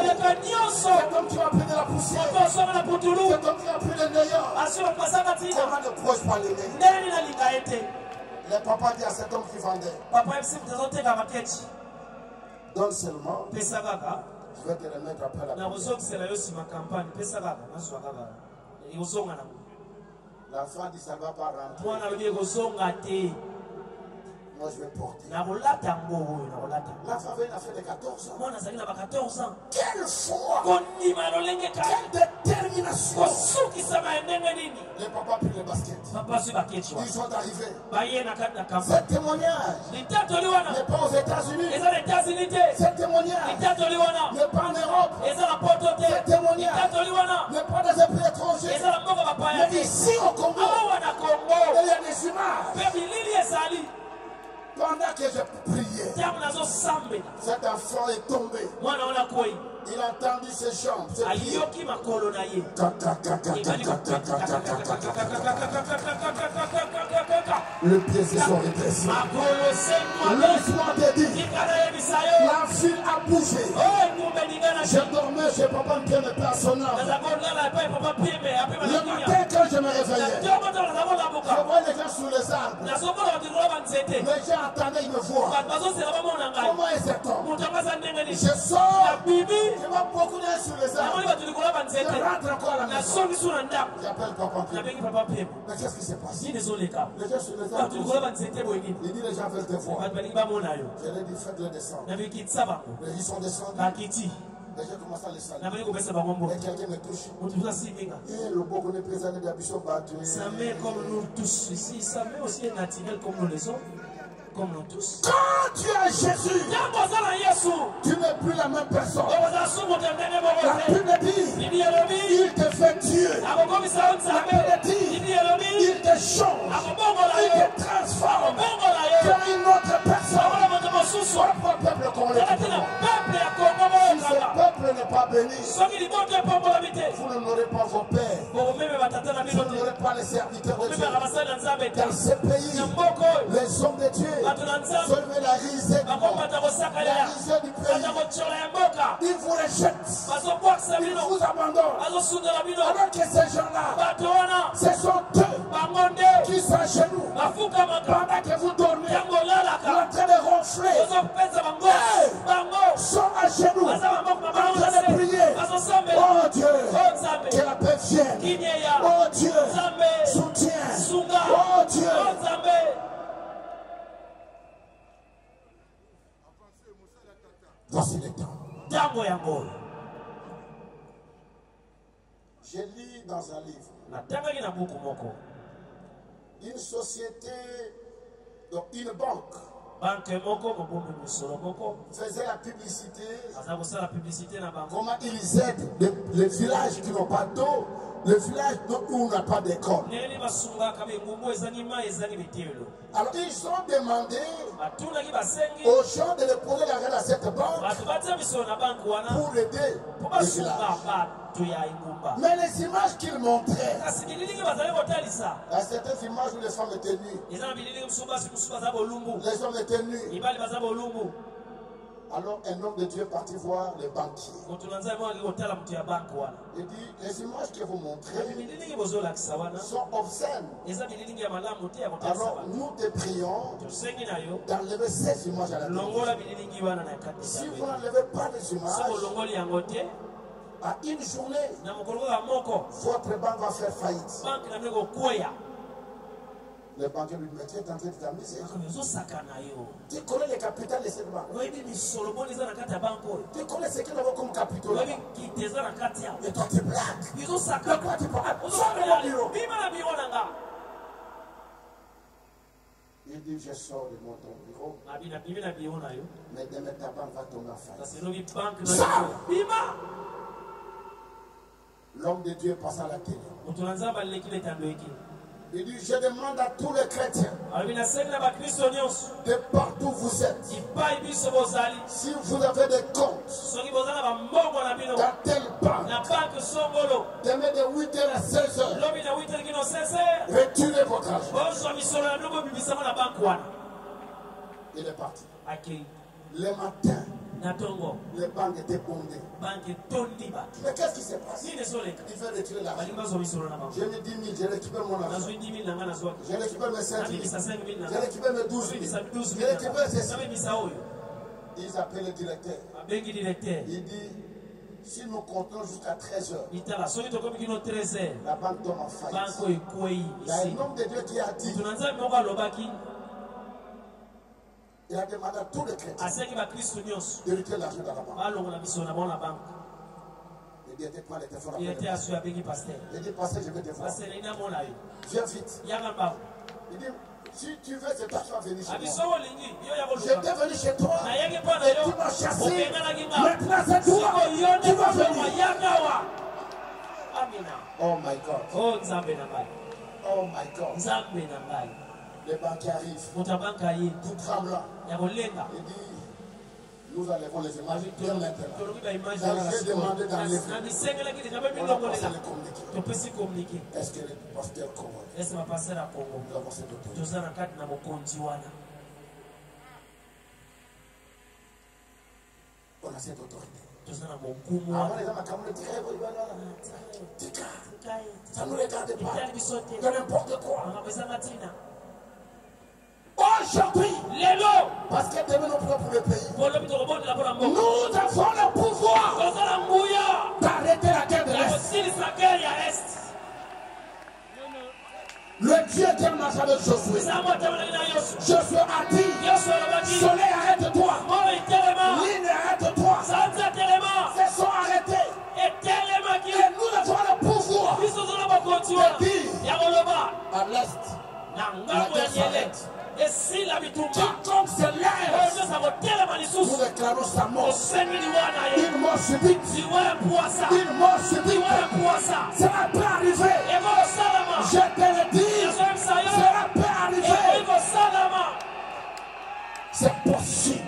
Cet homme qui m'a pris de la poussière. Cet homme qui m'a pris de néant. Comment ne pourrais-je pas l'aimer? Le papa dit à cet homme qui vendait, donne seulement, je vais te remettre après la l'enfant dit ça ne va pas rentrer. Moi je vais porter. La femme a fait de 14 ans. Quelle foi! Quelle détermination! Le papa prit le basket. Ils sont arrivés. Ce témoignage n'est pas aux États-Unis. Ce témoignage n'est pas en Europe. Ce témoignage n'est pas dans un pays étranger. Mais ici au Congo, il y a des images. Pendant que je priais, cet enfant est tombé. Il a entendu ses jambes. Le pied se sont redressés. Laisse-moi te dire, la ville a bougé. Je dormais chez papa, Pierre de personnage. Le matin, quand je me réveillais, je voyais les gens sous les arbres. Les gens attendaient, ils me voient. Comment est cet homme? Je sors. Je vois beaucoup d'air sur les arbres. Je rentre encore à la maison. J'appelle papa Pierre. Mais qu'est-ce qui s'est passé? Les gens sur les arbres. Il dit les gens veulent te voir. Je leur ai dit faites-le descendre. Ils sont descendus. Les gens commencent à les saluer. Et quelqu'un me touche. Et le beau connaît présenté d'habitude battu. Sa mère comme nous tous ici. Sa mère aussi est naturelle comme nous les autres. Comme nous tous. Quand tu es Jésus, tu n'es plus la même personne. La Bible dit, il te fait Dieu. La Bible dit, il te change. Il te transforme. Tu es une autre personne. Votre peuple congolais. Si ce peuple n'est pas béni, vous n'aurez pas vos pères. Vous n'aurez pas les serviteurs de Dieu. Dans ce pays, les hommes de Dieu seulement la risée du pays. Ils vous rejettent. Ils vous abandonnent. Alors que ces gens-là, ce sont eux qui sont chez nous. Pendant que vous dormez, en train de ronfler, sont à genoux, en train de prier. Oh Dieu, que la paix vienne. Oh Dieu, soutiens. Oh Dieu. Voici le temps. Je lis dans un livre. Une société, donc une banque, faisait la publicité. Comment ils aident les villages qui n'ont pas d'eau, les villages où on n'a pas d'école. Alors ils ont demandé aux gens de les poser l'argent à cette banque pour aider le village. Mais les images qu'ils montraient, à certaines images où les femmes étaient nues, les hommes étaient nus. Alors un homme de Dieu est parti voir les banquiers. Il dit, les images que vous montrez sont obscènes. Alors nous te prions d'enlever ces images à la télévision. Si vous n'enlevez pas les images, à une journée, votre banque va faire faillite. Le banquier lui dit, mais tu es en train de t'amuser. Tu connais les capitales de cette banque. Tu connais ce qu'il avait comme capitaux là-bas. Mais toi tu blagues. De quoi tu parles? Sors de mon bureau. Il dit, je sors de mon bureau. Mais demain ta banque va tomber en faillite. Sors. L'homme de Dieu passe à la télé. Il dit, je demande à tous les chrétiens, de partout où vous êtes, si vous avez des comptes dans telle banque, demain de 8h à 16h, retirez votre argent. Il est parti. Le matin, les banques étaient bondées. Mais qu'est-ce qui s'est passé? Il fait retirer l'argent. J'ai mis 10 000, j'ai récupéré mon argent. J'ai récupéré mes 5 000. J'ai récupéré mes 12 000. J'ai récupéré ces 5 000. Ils appellent le directeur. Il dit, si nous comptons jusqu'à 13h, la banque tombe en faillite. Il y a un homme de Dieu qui a dit, il a demandé à tous les chrétiens de retirer l'argent dans la banque. Il était assis avec le pasteur. Il dit, pasteur, je vais te voir. Viens vite. Il dit, si tu veux, c'est toi qui vas venir chez moi. J'étais venu chez toi et tu m'as chassé. Maintenant, c'est toi qui vas venir. Oh my God. Oh my God. Le banquier arrive, tout tremblant. Il dit, nous allons les images bien maintenant. J'ai demandé d'enlever. On a passé le communiqué. Est-ce que le pasteur congolais? Nous avons cette autorité. On a cette autorité. Avant les hommes, ça ne nous regarde pas. De n'importe quoi. Aujourd'hui, parce que demain nous prions pour le pays, nous avons le pouvoir d'arrêter la guerre de l'Est. Le Dieu qui a marché avec Josué, Josué a dit, soleil arrête-toi, ligne arrête-toi, se sont arrêtés. Et nous avons le pouvoir de dire à l'Est, la guerre s'arrête. Et si la quiconque se lève, nous déclarons sa mort. Une mort subite. Une mort subite. Cela peut arriver. Je te le dis. Cela peut arriver. C'est possible.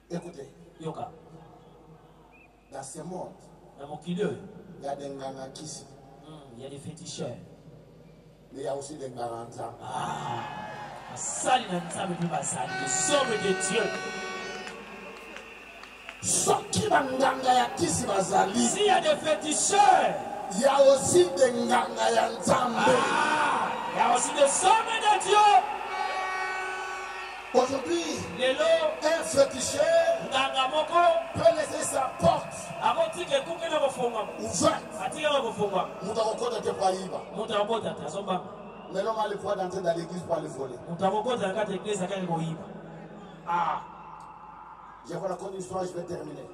Écoutez. Dans ce monde, il y a des nganakis. Il y a des féticheurs. Mais il y a aussi des garantants. Le sauve de Dieu. S'il y a des féticheurs, il y a aussi des ngangayantambé. Il y a aussi des sauves de Dieu. Aujourd'hui, un féticheur peut laisser sa porte ouverte. Mais l'homme a le droit d'entrer dans l'église pour aller voler. Je vais raconter une histoire, je vais terminer.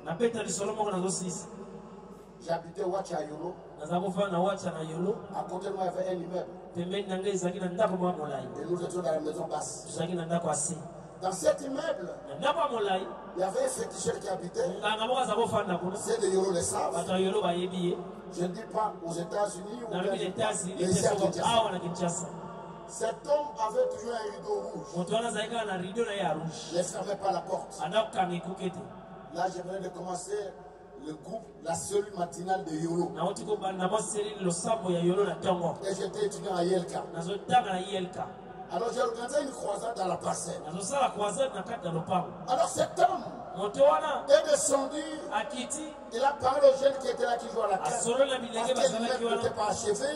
J'habitais Ouacha à Yolo. À côté de moi, il y avait un immeuble. Et nous étions dans la maison basse. Dans cet immeuble, il y avait un féticheur qui habitait. C'est de Yolo les savent. Je ne dis pas aux États-Unis ou ici à Kinshasa. Cet homme avait toujours un rideau rouge. Il ne fermait pas la porte. Là, je venais de commencer le groupe, la cellule matinale de Yolo. Et j'étais étudiant à Yelka. Alors j'ai organisé une croisade dans la parcelle. Alors cet homme est descendu. Il a parlé aux jeunes qui étaient là, qui jouaient à la carte. Parce que l'immeuble n'était pas achevé.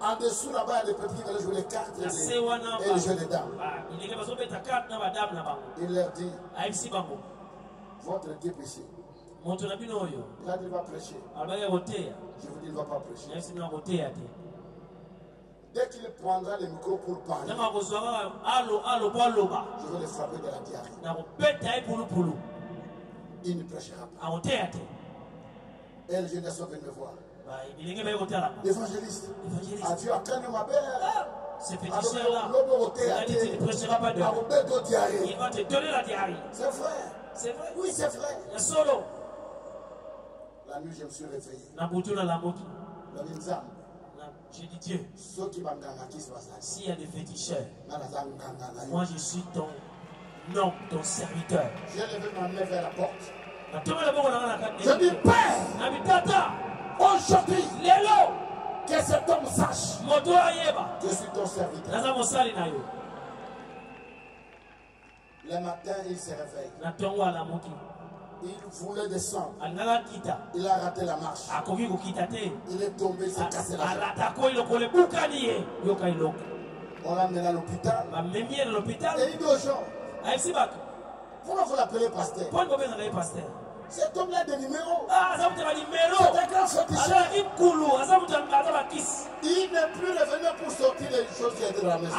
En dessous là-bas, il y a des petits qui veulent jouer les cartes et les jeux les dames. Il leur dit, votre équipe ici, Il a dit il va prêcher. Je vous dis il ne va pas prêcher. Dès qu'il prendra le micro pour parler, je vais le frapper de la diarrhée. Il ne prêchera pas. Et les générations viennent me voir. L'évangéliste. Ah, tu as quand même ma belle. Ce féticheur-là, il a dit tu ne prêcheras pas de. Il va te donner la diarrhée. C'est vrai. C'est vrai. Oui, c'est vrai. Il y a solo. La nuit, je me suis réveillé. J'ai dit Dieu, s'il y a des féticheurs, moi je suis ton homme, ton serviteur. J'ai levé ma main vers la porte. Je dis Père, aujourd'hui, que cet homme sache que je suis ton serviteur. Le matin, il se réveille. Il voulait descendre. Il a raté la marche. Il est tombé, il s'est cassé la jambe. On l'a amené à l'hôpital. Et il dit aux gens, pourquoi vous l'appelez pasteur? Cet homme là des numéros. C'est un grand féticheur. Il n'est plus revenu pour sortir les choses qui étaient dans la maison.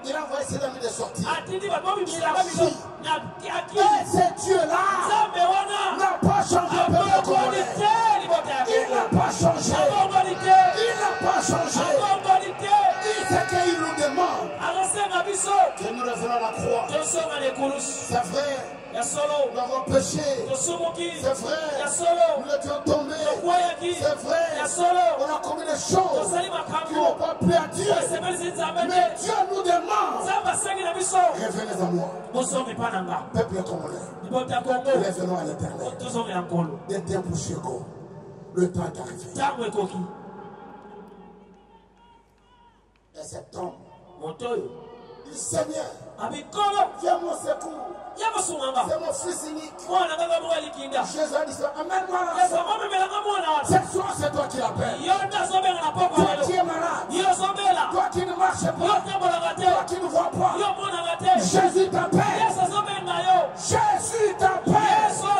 Il a envoyé ses amis de sortir. Il a fui. Et ce Dieu-là n'a pas changé. Il n'a pas changé. Il n'a pas changé. Il sait qu'il nous demande que nous revenons à la croix. C'est vrai. Nous avons péché. C'est vrai. Nous étions tombés. C'est vrai. On a commis des choses qui n'ont pas plu à Dieu. Mais Dieu nous demande. Revenez à moi. Peuple congolais. Revenons à l'éternel. Des temps pour Chico. Le temps est arrivé. Et cet homme. Il Seigneur. Viens mon secours. C'est mon fils unique. Jésus a dit ça. Amène-moi. Cette soir, c'est toi qui l'appelles. Toi qui es malade. Toi qui ne marches pas. Toi qui ne vois pas. Jésus t'appelle. Jésus t'appelle. Ce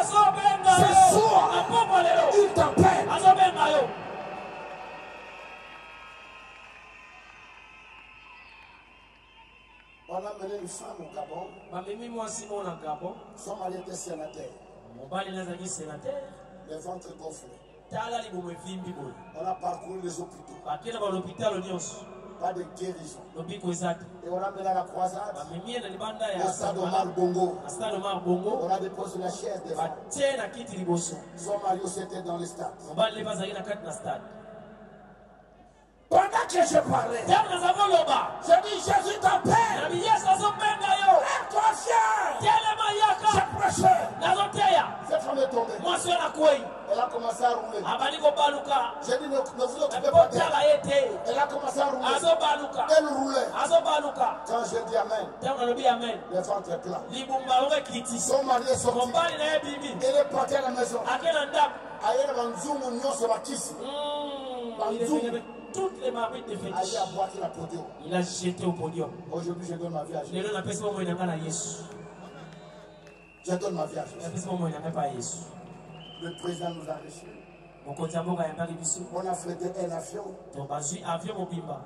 soir, il t'appelle. On a mené une femme au Gabon. Son mari était sénateur. Le ventre gonflé. On a parcouru les hôpitaux. Pas de guérison. Et on a mené à la croisade. Au stade Omar Bongo. On a déposé la chaise devant. Son mari aussi était dans le stade. Pendant que je parlais, j'ai dit Jésus t'appelle. Lève-toi fier. Je prêchais. Cette femme est tombée. Elle a commencé à rouler. J'ai dit ne vous occupez pas d'elle. Elle a commencé à rouler. Elle roulait. Quand je dis Amen, le ventre est plat. Son mari est sorti. Elle est partie à la maison. Ailleurs, toutes les marmites de fétiche, il a jeté au podium. Aujourd'hui, je donne ma vie à Jésus. Je donne ma vie à Jésus. Le président nous a reçus. On a frété un avion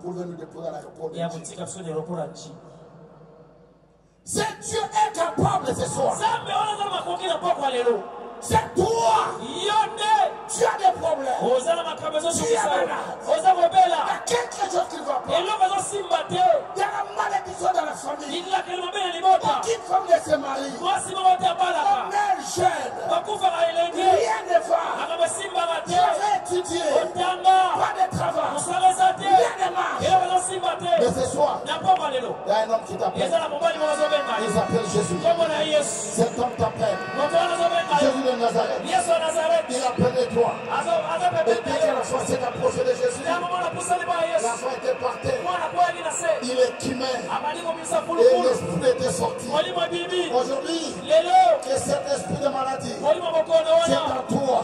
pour venir déposer à l'aéroport. Si Dieu est capable ce soir, c'est toi. Tu as des problèmes. Tu es malade. Il y a quelque chose qui ne va pas. Il y a la malédiction dans la famille. On quitte comme de se marier. On est jeune. Rien ne va. Tu avais étudié. Pas de travail. Rien ne marche. Mais ce soir, il y a un homme qui t'appelle. Il s'appelle Jésus. Cet homme t'appelle. Jésus de Nazareth. Il appelait toi. Et dès que la foi s'est approchée de Jésus, la foi était par terre. Il est quimé. Et l'esprit était sorti. Aujourd'hui, que cet esprit de maladie qui est en toi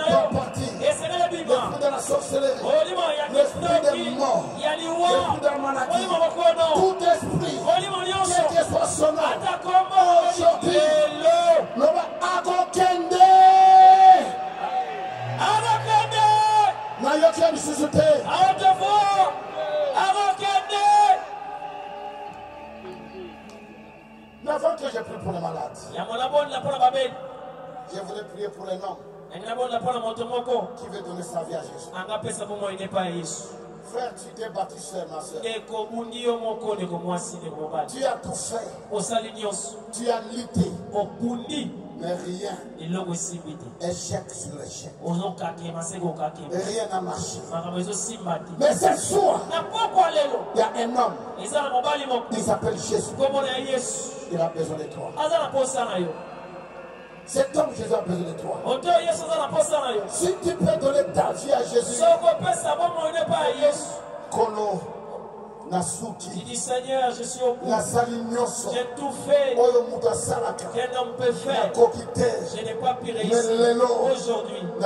doit partir. L'esprit de la sorcellerie, l'esprit de mort, l'esprit de la maladie, tout esprit, quel que soit son nom, aujourd'hui, Je voulais prier pour un homme qui veut donner sa vie à Jésus. Frère, tu t'es battu seul, ma soeur. Tu as tout fait. Tu as lutté. Mais rien. Échec sur l'échec. Et rien n'a marché. Mais ce soir, il y a un homme. Il s'appelle Jésus. Il a besoin de toi. Cet homme, Jésus a besoin de toi. Si tu peux donner ta vie à Jésus, Kono Nasuki, il dit Seigneur, je suis au bout. J'ai tout fait. Qu'un homme peut faire. Je n'ai pas pu réussir. Aujourd'hui, je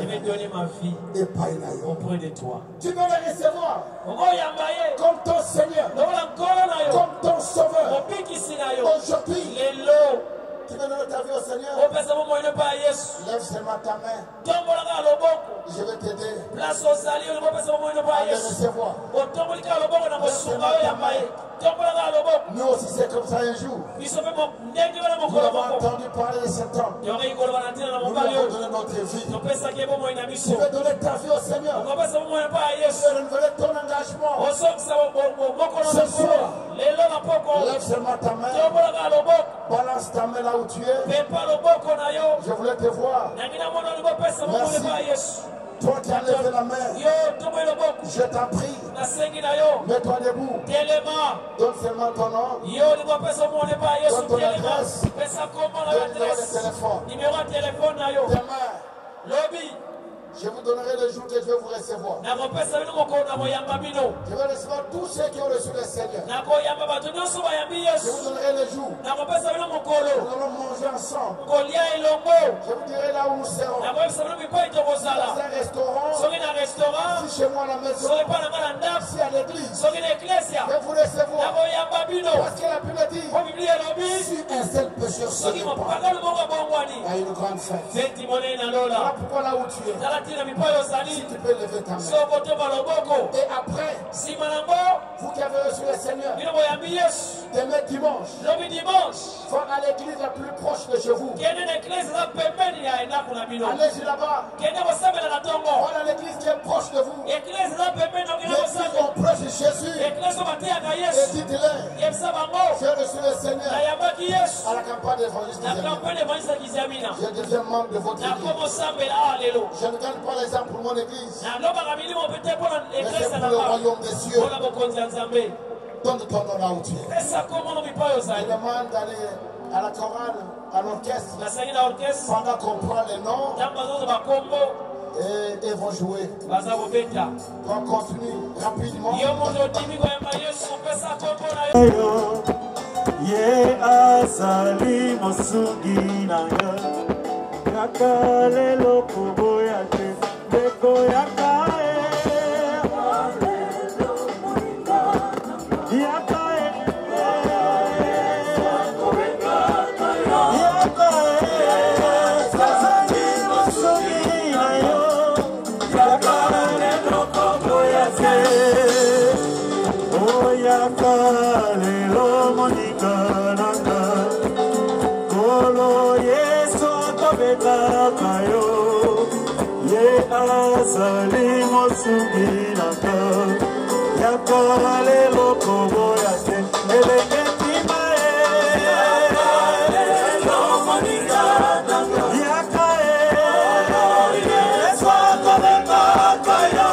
vais donner ma vie auprès de toi. Tu veux le recevoir comme ton Seigneur, comme ton Sauveur. Aujourd'hui, tu veux donner ta vie au Seigneur? Lève seulement ta main. Je vais t'aider à le recevoir. Nous aussi, c'est comme ça un jour. Nous avons entendu parler de cet homme. Nous lui avons donné notre vie. Tu veux donner ta vie au Seigneur. Tu veux renouveler ton engagement. Ce soir, lève seulement ta main. Balance ta main là où tu es. Je voulais te voir. Merci. Toi qui as levé la main, je t'en prie, mets-toi debout, donne seulement ton nom, donne ton adresse, donne le numéro de téléphone. Demain, je vous donnerai le jour que je vais vous recevoir. Je vais recevoir tous ceux qui ont reçu le Seigneur. Je vous donnerai le jour. Nous allons manger ensemble. Je vous dirai là où nous serons. Dans un restaurant. Si chez moi à la maison. Si à l'église. Je vais vous recevoir. Parce que la Bible dit, si un seul pécheur se répand, il y a une grande fête. Voilà pourquoi là où tu es. Si tu peux lever ta main. Et après, vous qui avez reçu le Seigneur, demain dimanche, va à l'église la plus proche de chez vous. Allez là-bas. Va à l'église qui est proche de vous. L'église où on prêche Jésus. Et dites-leur, j'ai reçu le Seigneur à la campagne d'évangéliste. Je deviens membre de votre église. Je ne gagne pas les âmes pour mon église, mais c'est pour le royaume des cieux. Donne ton nom là où tu es. Je demande d'aller à la chorale, à l'orchestre, pendant qu'on prend les noms et ils vont jouer. On continue rapidement. Yakalelo kuboyate beko yakae yakae sasani mosugina yo yakalelo kuboyate oh yakalelo monikananga kolo yeso Kayo, ye asali mosuginaka, yakale lokobo yate, eleketi mae, yakale lomonikana, yakae, yeso kayo,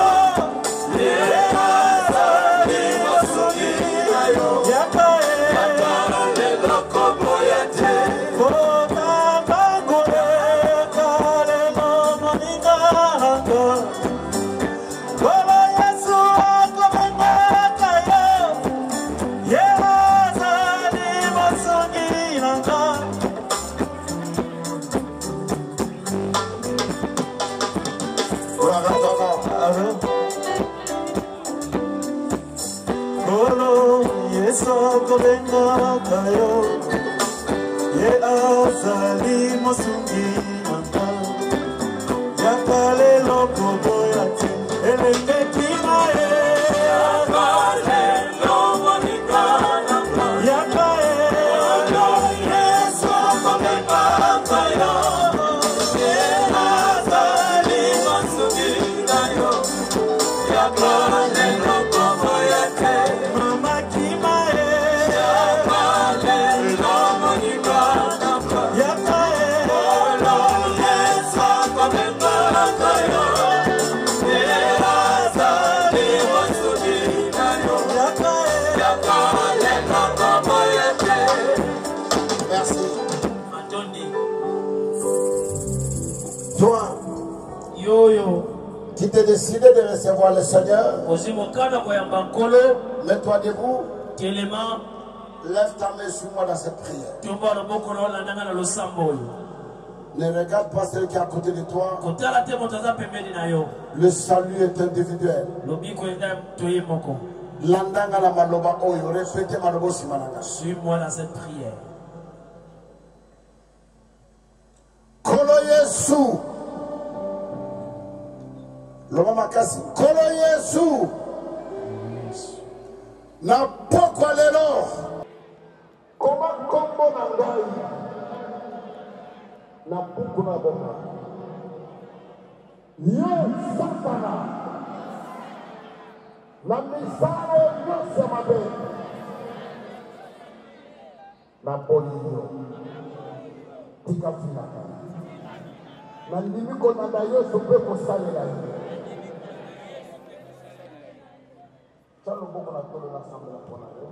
ye asali mosuginaka, yakae, yakale lokobo yate, ye azali mosungi manga yakale lokobo yate eleketi mae yakale lomonikana yakae yeso komeka kayo qui t'es décidé de recevoir le Seigneur, mets-toi debout, lève ta main sur moi dans cette prière. Ne regarde pas celui qui est à côté de toi. Le salut est individuel. Landanga la maloba oyo, répétez malobo simananga. Suis-moi dans cette prière. Kolo Yesu. Loba makasi. Kolo Yesu. Na poko lelo. Koma kombo na ngai. Na poko na boka. Yo satana. La misala yose mabe. Na polio. Tika fina. Na ndimi kona na yose pe kosalela. Chalo boko na tolo na samela pona yo.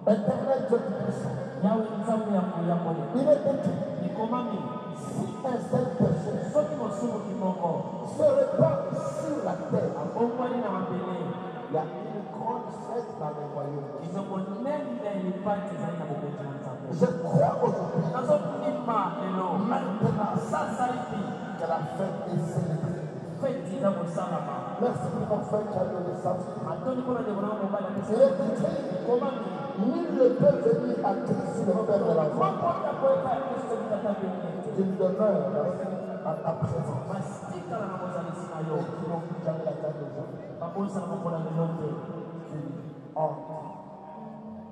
Éternel, je te prie. Il est écrit. Si un seul péché se répand sur la terre, il y a une grande fête dans le royaume. Je crois aujourd'hui maintenant que la fête est célébrée. Merci pour mon frère qui a donné sa vie. Il est écrit, nul ne peut venir à Christ le Père de la foi. Il demeure à ta présence. Et qui n'ont plus jamais la tête de Dieu. Tu entres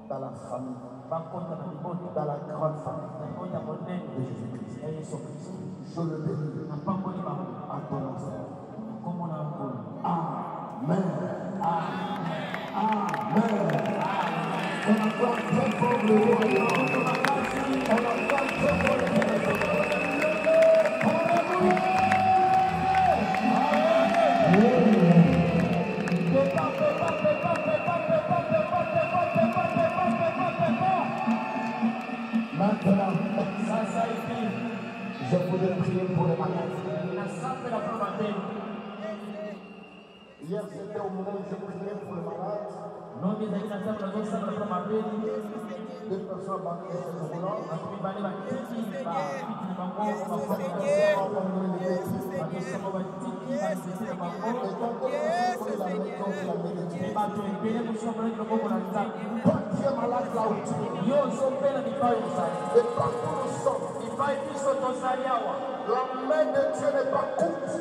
dans la famille, dans la grande famille de Jésus-Christ. Je le bénis à ton nom. Amen. Amen. On acclame très fort le roi. On acclame très fort le roi. Maintenant, je voudrais prier pour les malades. Hier, c'était au moment où je priais pour les malades. Deux personnes banquées sur le volant. La main de Dieu n'est pas courte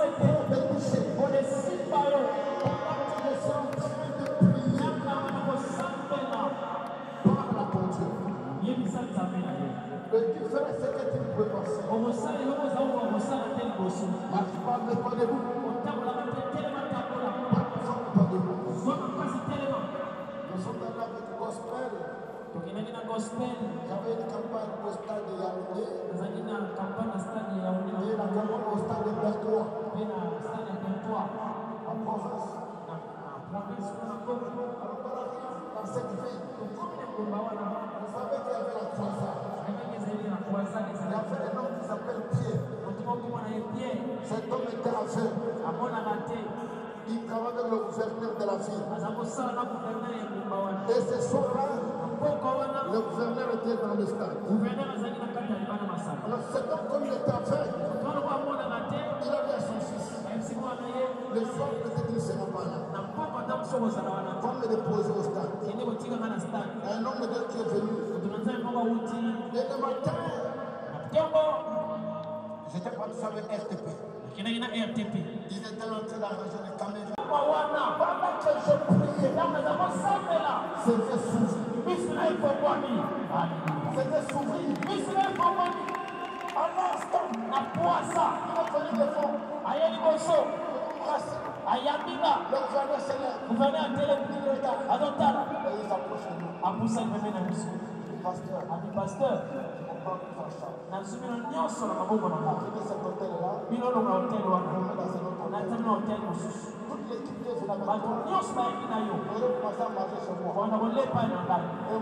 pour te toucher. On est si parlant. Parle à ton Dieu. Le différent, c'est que tu peux penser. Marche pas, mets-toi debout. Nous sommes dans la gospel. Il y avait une campagne au stade de Yaoundé. Et la campagne au stade de Bertois. En province. Alors, dans cette ville, vous savez qu'il y avait la croisade. Il y avait un homme qui s'appelle Pierre. Cet homme était aveugle. Il travaillait avec le gouverneur de la ville. Et ce soir-là, le gouverneur était dans le stade. Alors cet homme, comme il était aveugle, il a dit à son fils, le soir peut-être il ne sera pas là. Comme le déposer au stade. Un homme de Dieu qui est venu. Et le matin, j'étais parti avec RTP. Ils étaient en train d'arranger les caméras. Pendant que je priais, c'était s'ouvrir. C'était s'ouvrir. À l'instant, la poisse, il est venu de fond. Le gouverneur s'élève. Et ils approchent de nous. Pasteur. Et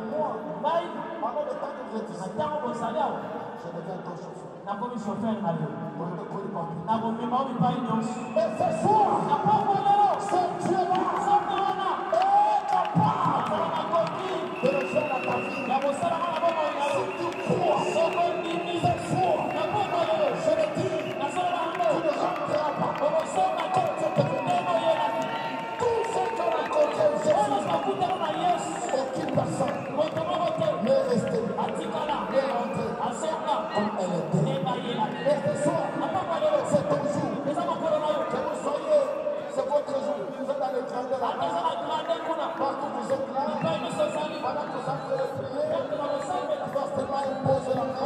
moi, pendant le temps que vous j'arrête ici, je deviens ton chauffeur. Mais ce soir, ce Dieu-là est capable de le faire à ta vie. Si tu crois, ce soir, je le dis, tu ne rentreras pas. Tout ce qu'on a compté Jésus, aucune personne n'est restée, n'est rentrée comme elle était. Et ce soir, c'est ton jour. Que vous soyez, c'est votre jour. Vous êtes dans le grand de la terre. Partout vous êtes là. Pendant que vous avez prié, tu vas seulement imposer la main.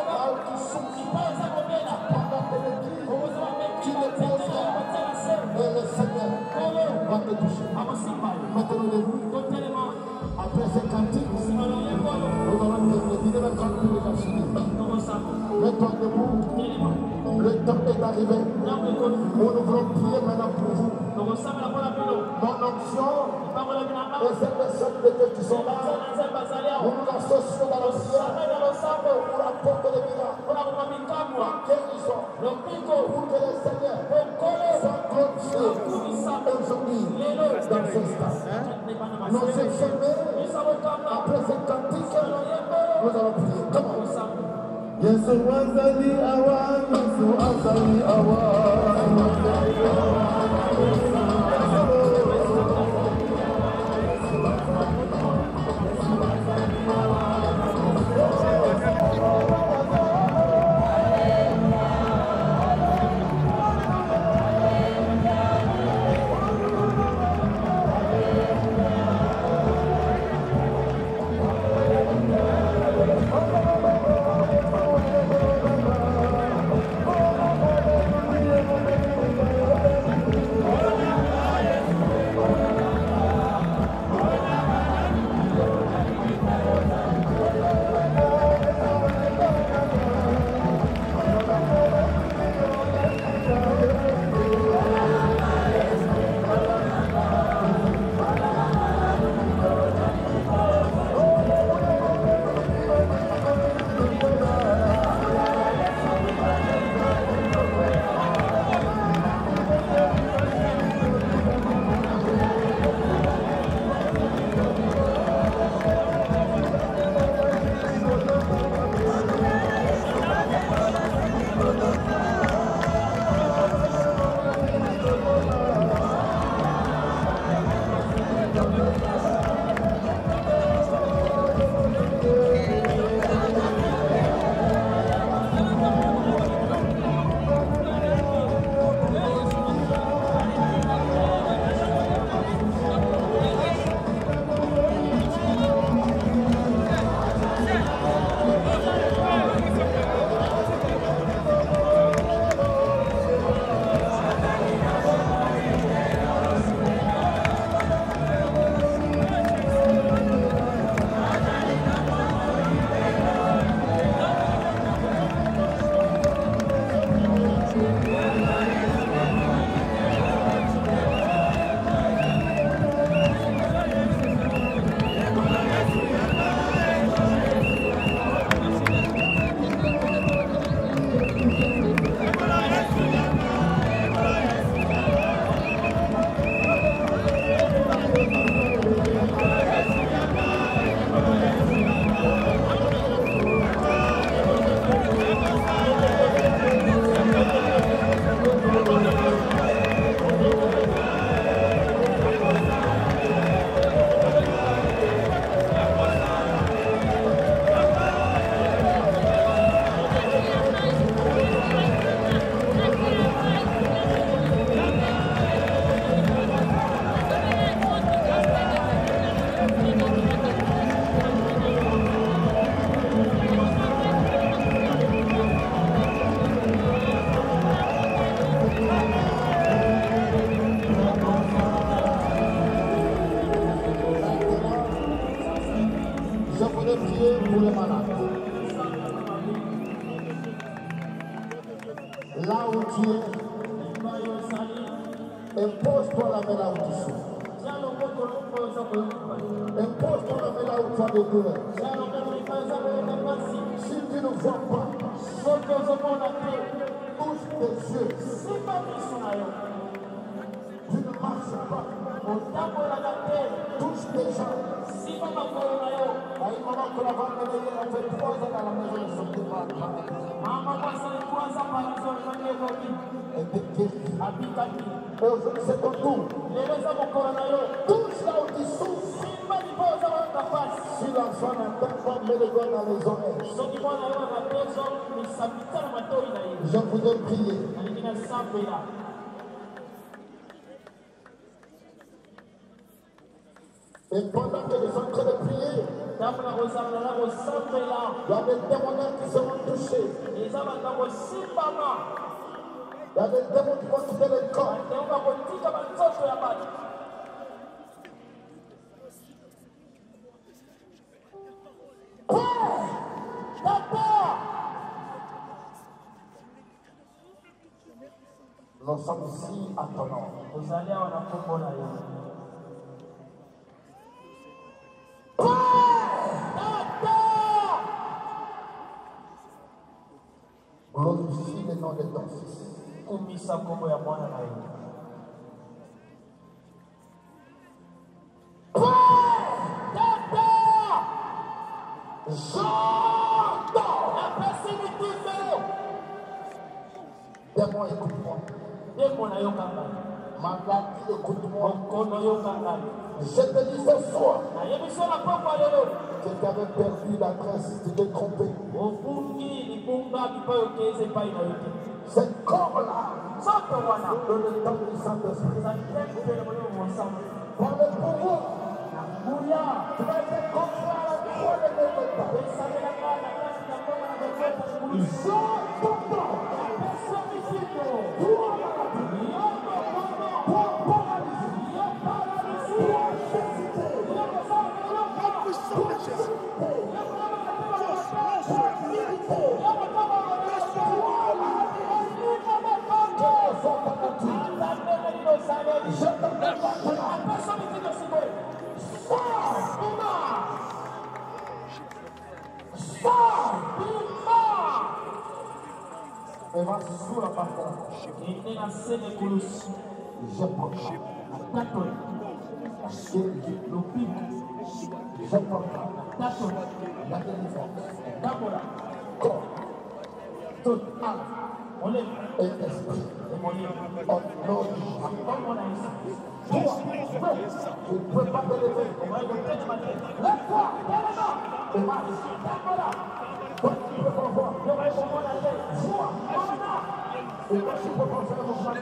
Là où tu souffres. Pendant que l'église, tu le poseras. Et le Seigneur va te toucher. Maintenant, levez-vous. Après ces cantiques, nous allons terminer la cantique de la fini. Mets-toi debout. Le temps est arrivé. Nous voulons prier maintenant pour vous. Mon onction et ces personnes de Dieu qui sont là, nous nous associons dans la prière pour apporter les miracles, la guérison, pour que le Seigneur soit glorifié aujourd'hui dans ce stade. Nos infirmiers, après cette cantique, nous allons prier. Comment? Yesu wazali awa, Yesu azali awa. Là où tu es, impose-toi la main là où tu souffres. Impose-toi la main là où tu as des douleurs. vois pas, touche tes yeux. Tu ne marches pas, touche tes jambes. Maman que la femme elle a fait 3 ans dans la maison, elle ne sortait pas. Elle était guérie. Aujourd'hui c'est ton tour. Touche là où tu souffres. Si l'enfant n'entend pas, mets le doigt dans les oreilles. Je voudrais prier. Et pendant que nous sommes en train de prier, il y a des témoignages qui seront touchés. Il y a des démons qui vont quitter le corps. Nous sommes ici à ton nom. Glorifie le nom de ton fils. Démon, écoute-moi. Maladie, écoute-moi. Je te dis ce soir que tu avais perdu la grâce, tu t'es trompé. Ce corps-là, dans le temps du Saint-Esprit, par le pouvoir, tu vas être contre la croix de Golgotha. Et va sous la parole. Je proclame le pic. Je proclame la délivrance. Corps, toute âme et esprit. Au nom de Jésus. Toi, tu ne peux pas te lever. Lève-toi, et marche. Toi, tu peux pas voir. Vois. Et moi, je peux pas faire mon plan.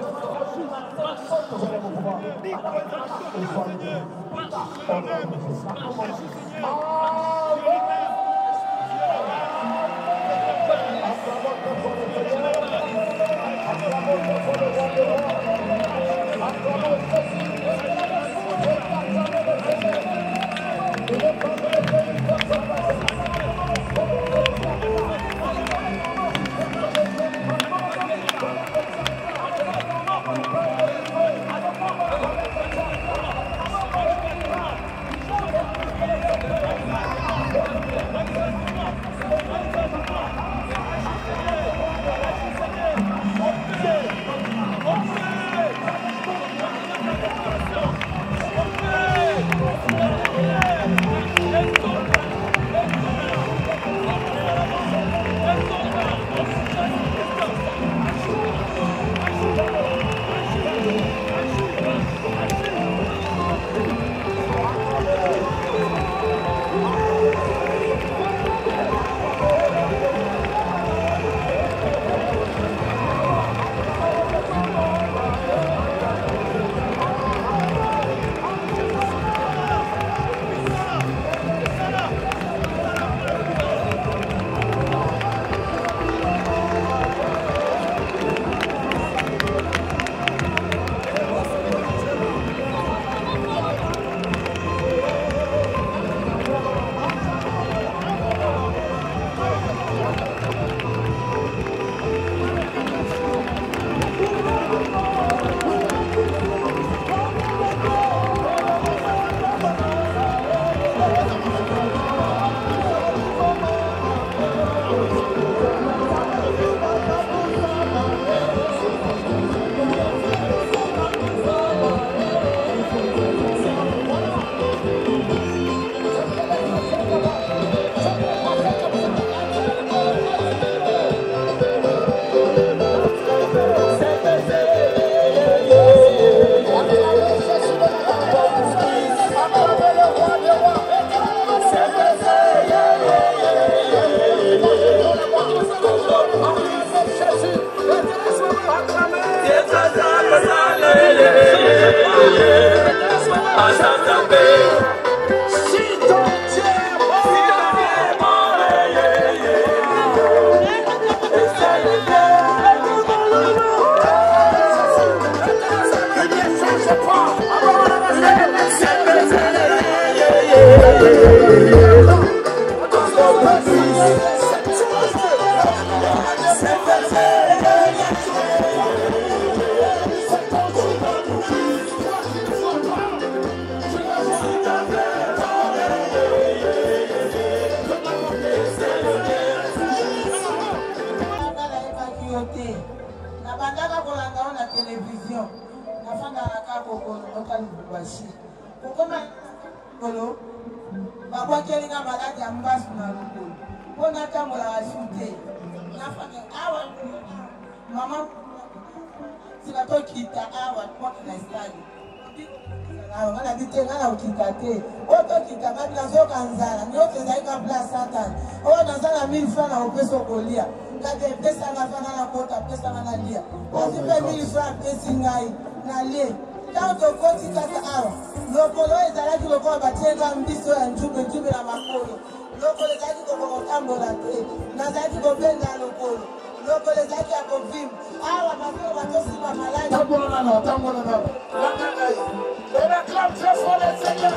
télévision nafanda na kokolo okali bashi kokoma kolo bakwakeli nga maladi ya mbasu na lokolo mpo natambola basute nafanda awa mama sila tokita awa tmoki na estadi ngana bite ngana okita te oyo tokita ngabi nazoyoka nzala nyonso ezalika place satan oyo naza na 1000 francs na opesa okolia kati epesanga fana na kota pesanga na lia kasi mpe 1000 francs apesi ngai na lie ntango tokoti kaka awa lokolo ezalaki lokola batienga mbiso ya njube na makolo lokolo ezalaki kokotambola te nazalaki kobenda lokolo lokolo ezalaki ya kovima awa makolo batosima maladi tambola nano langa ngai on acclame très fort les seigneurs.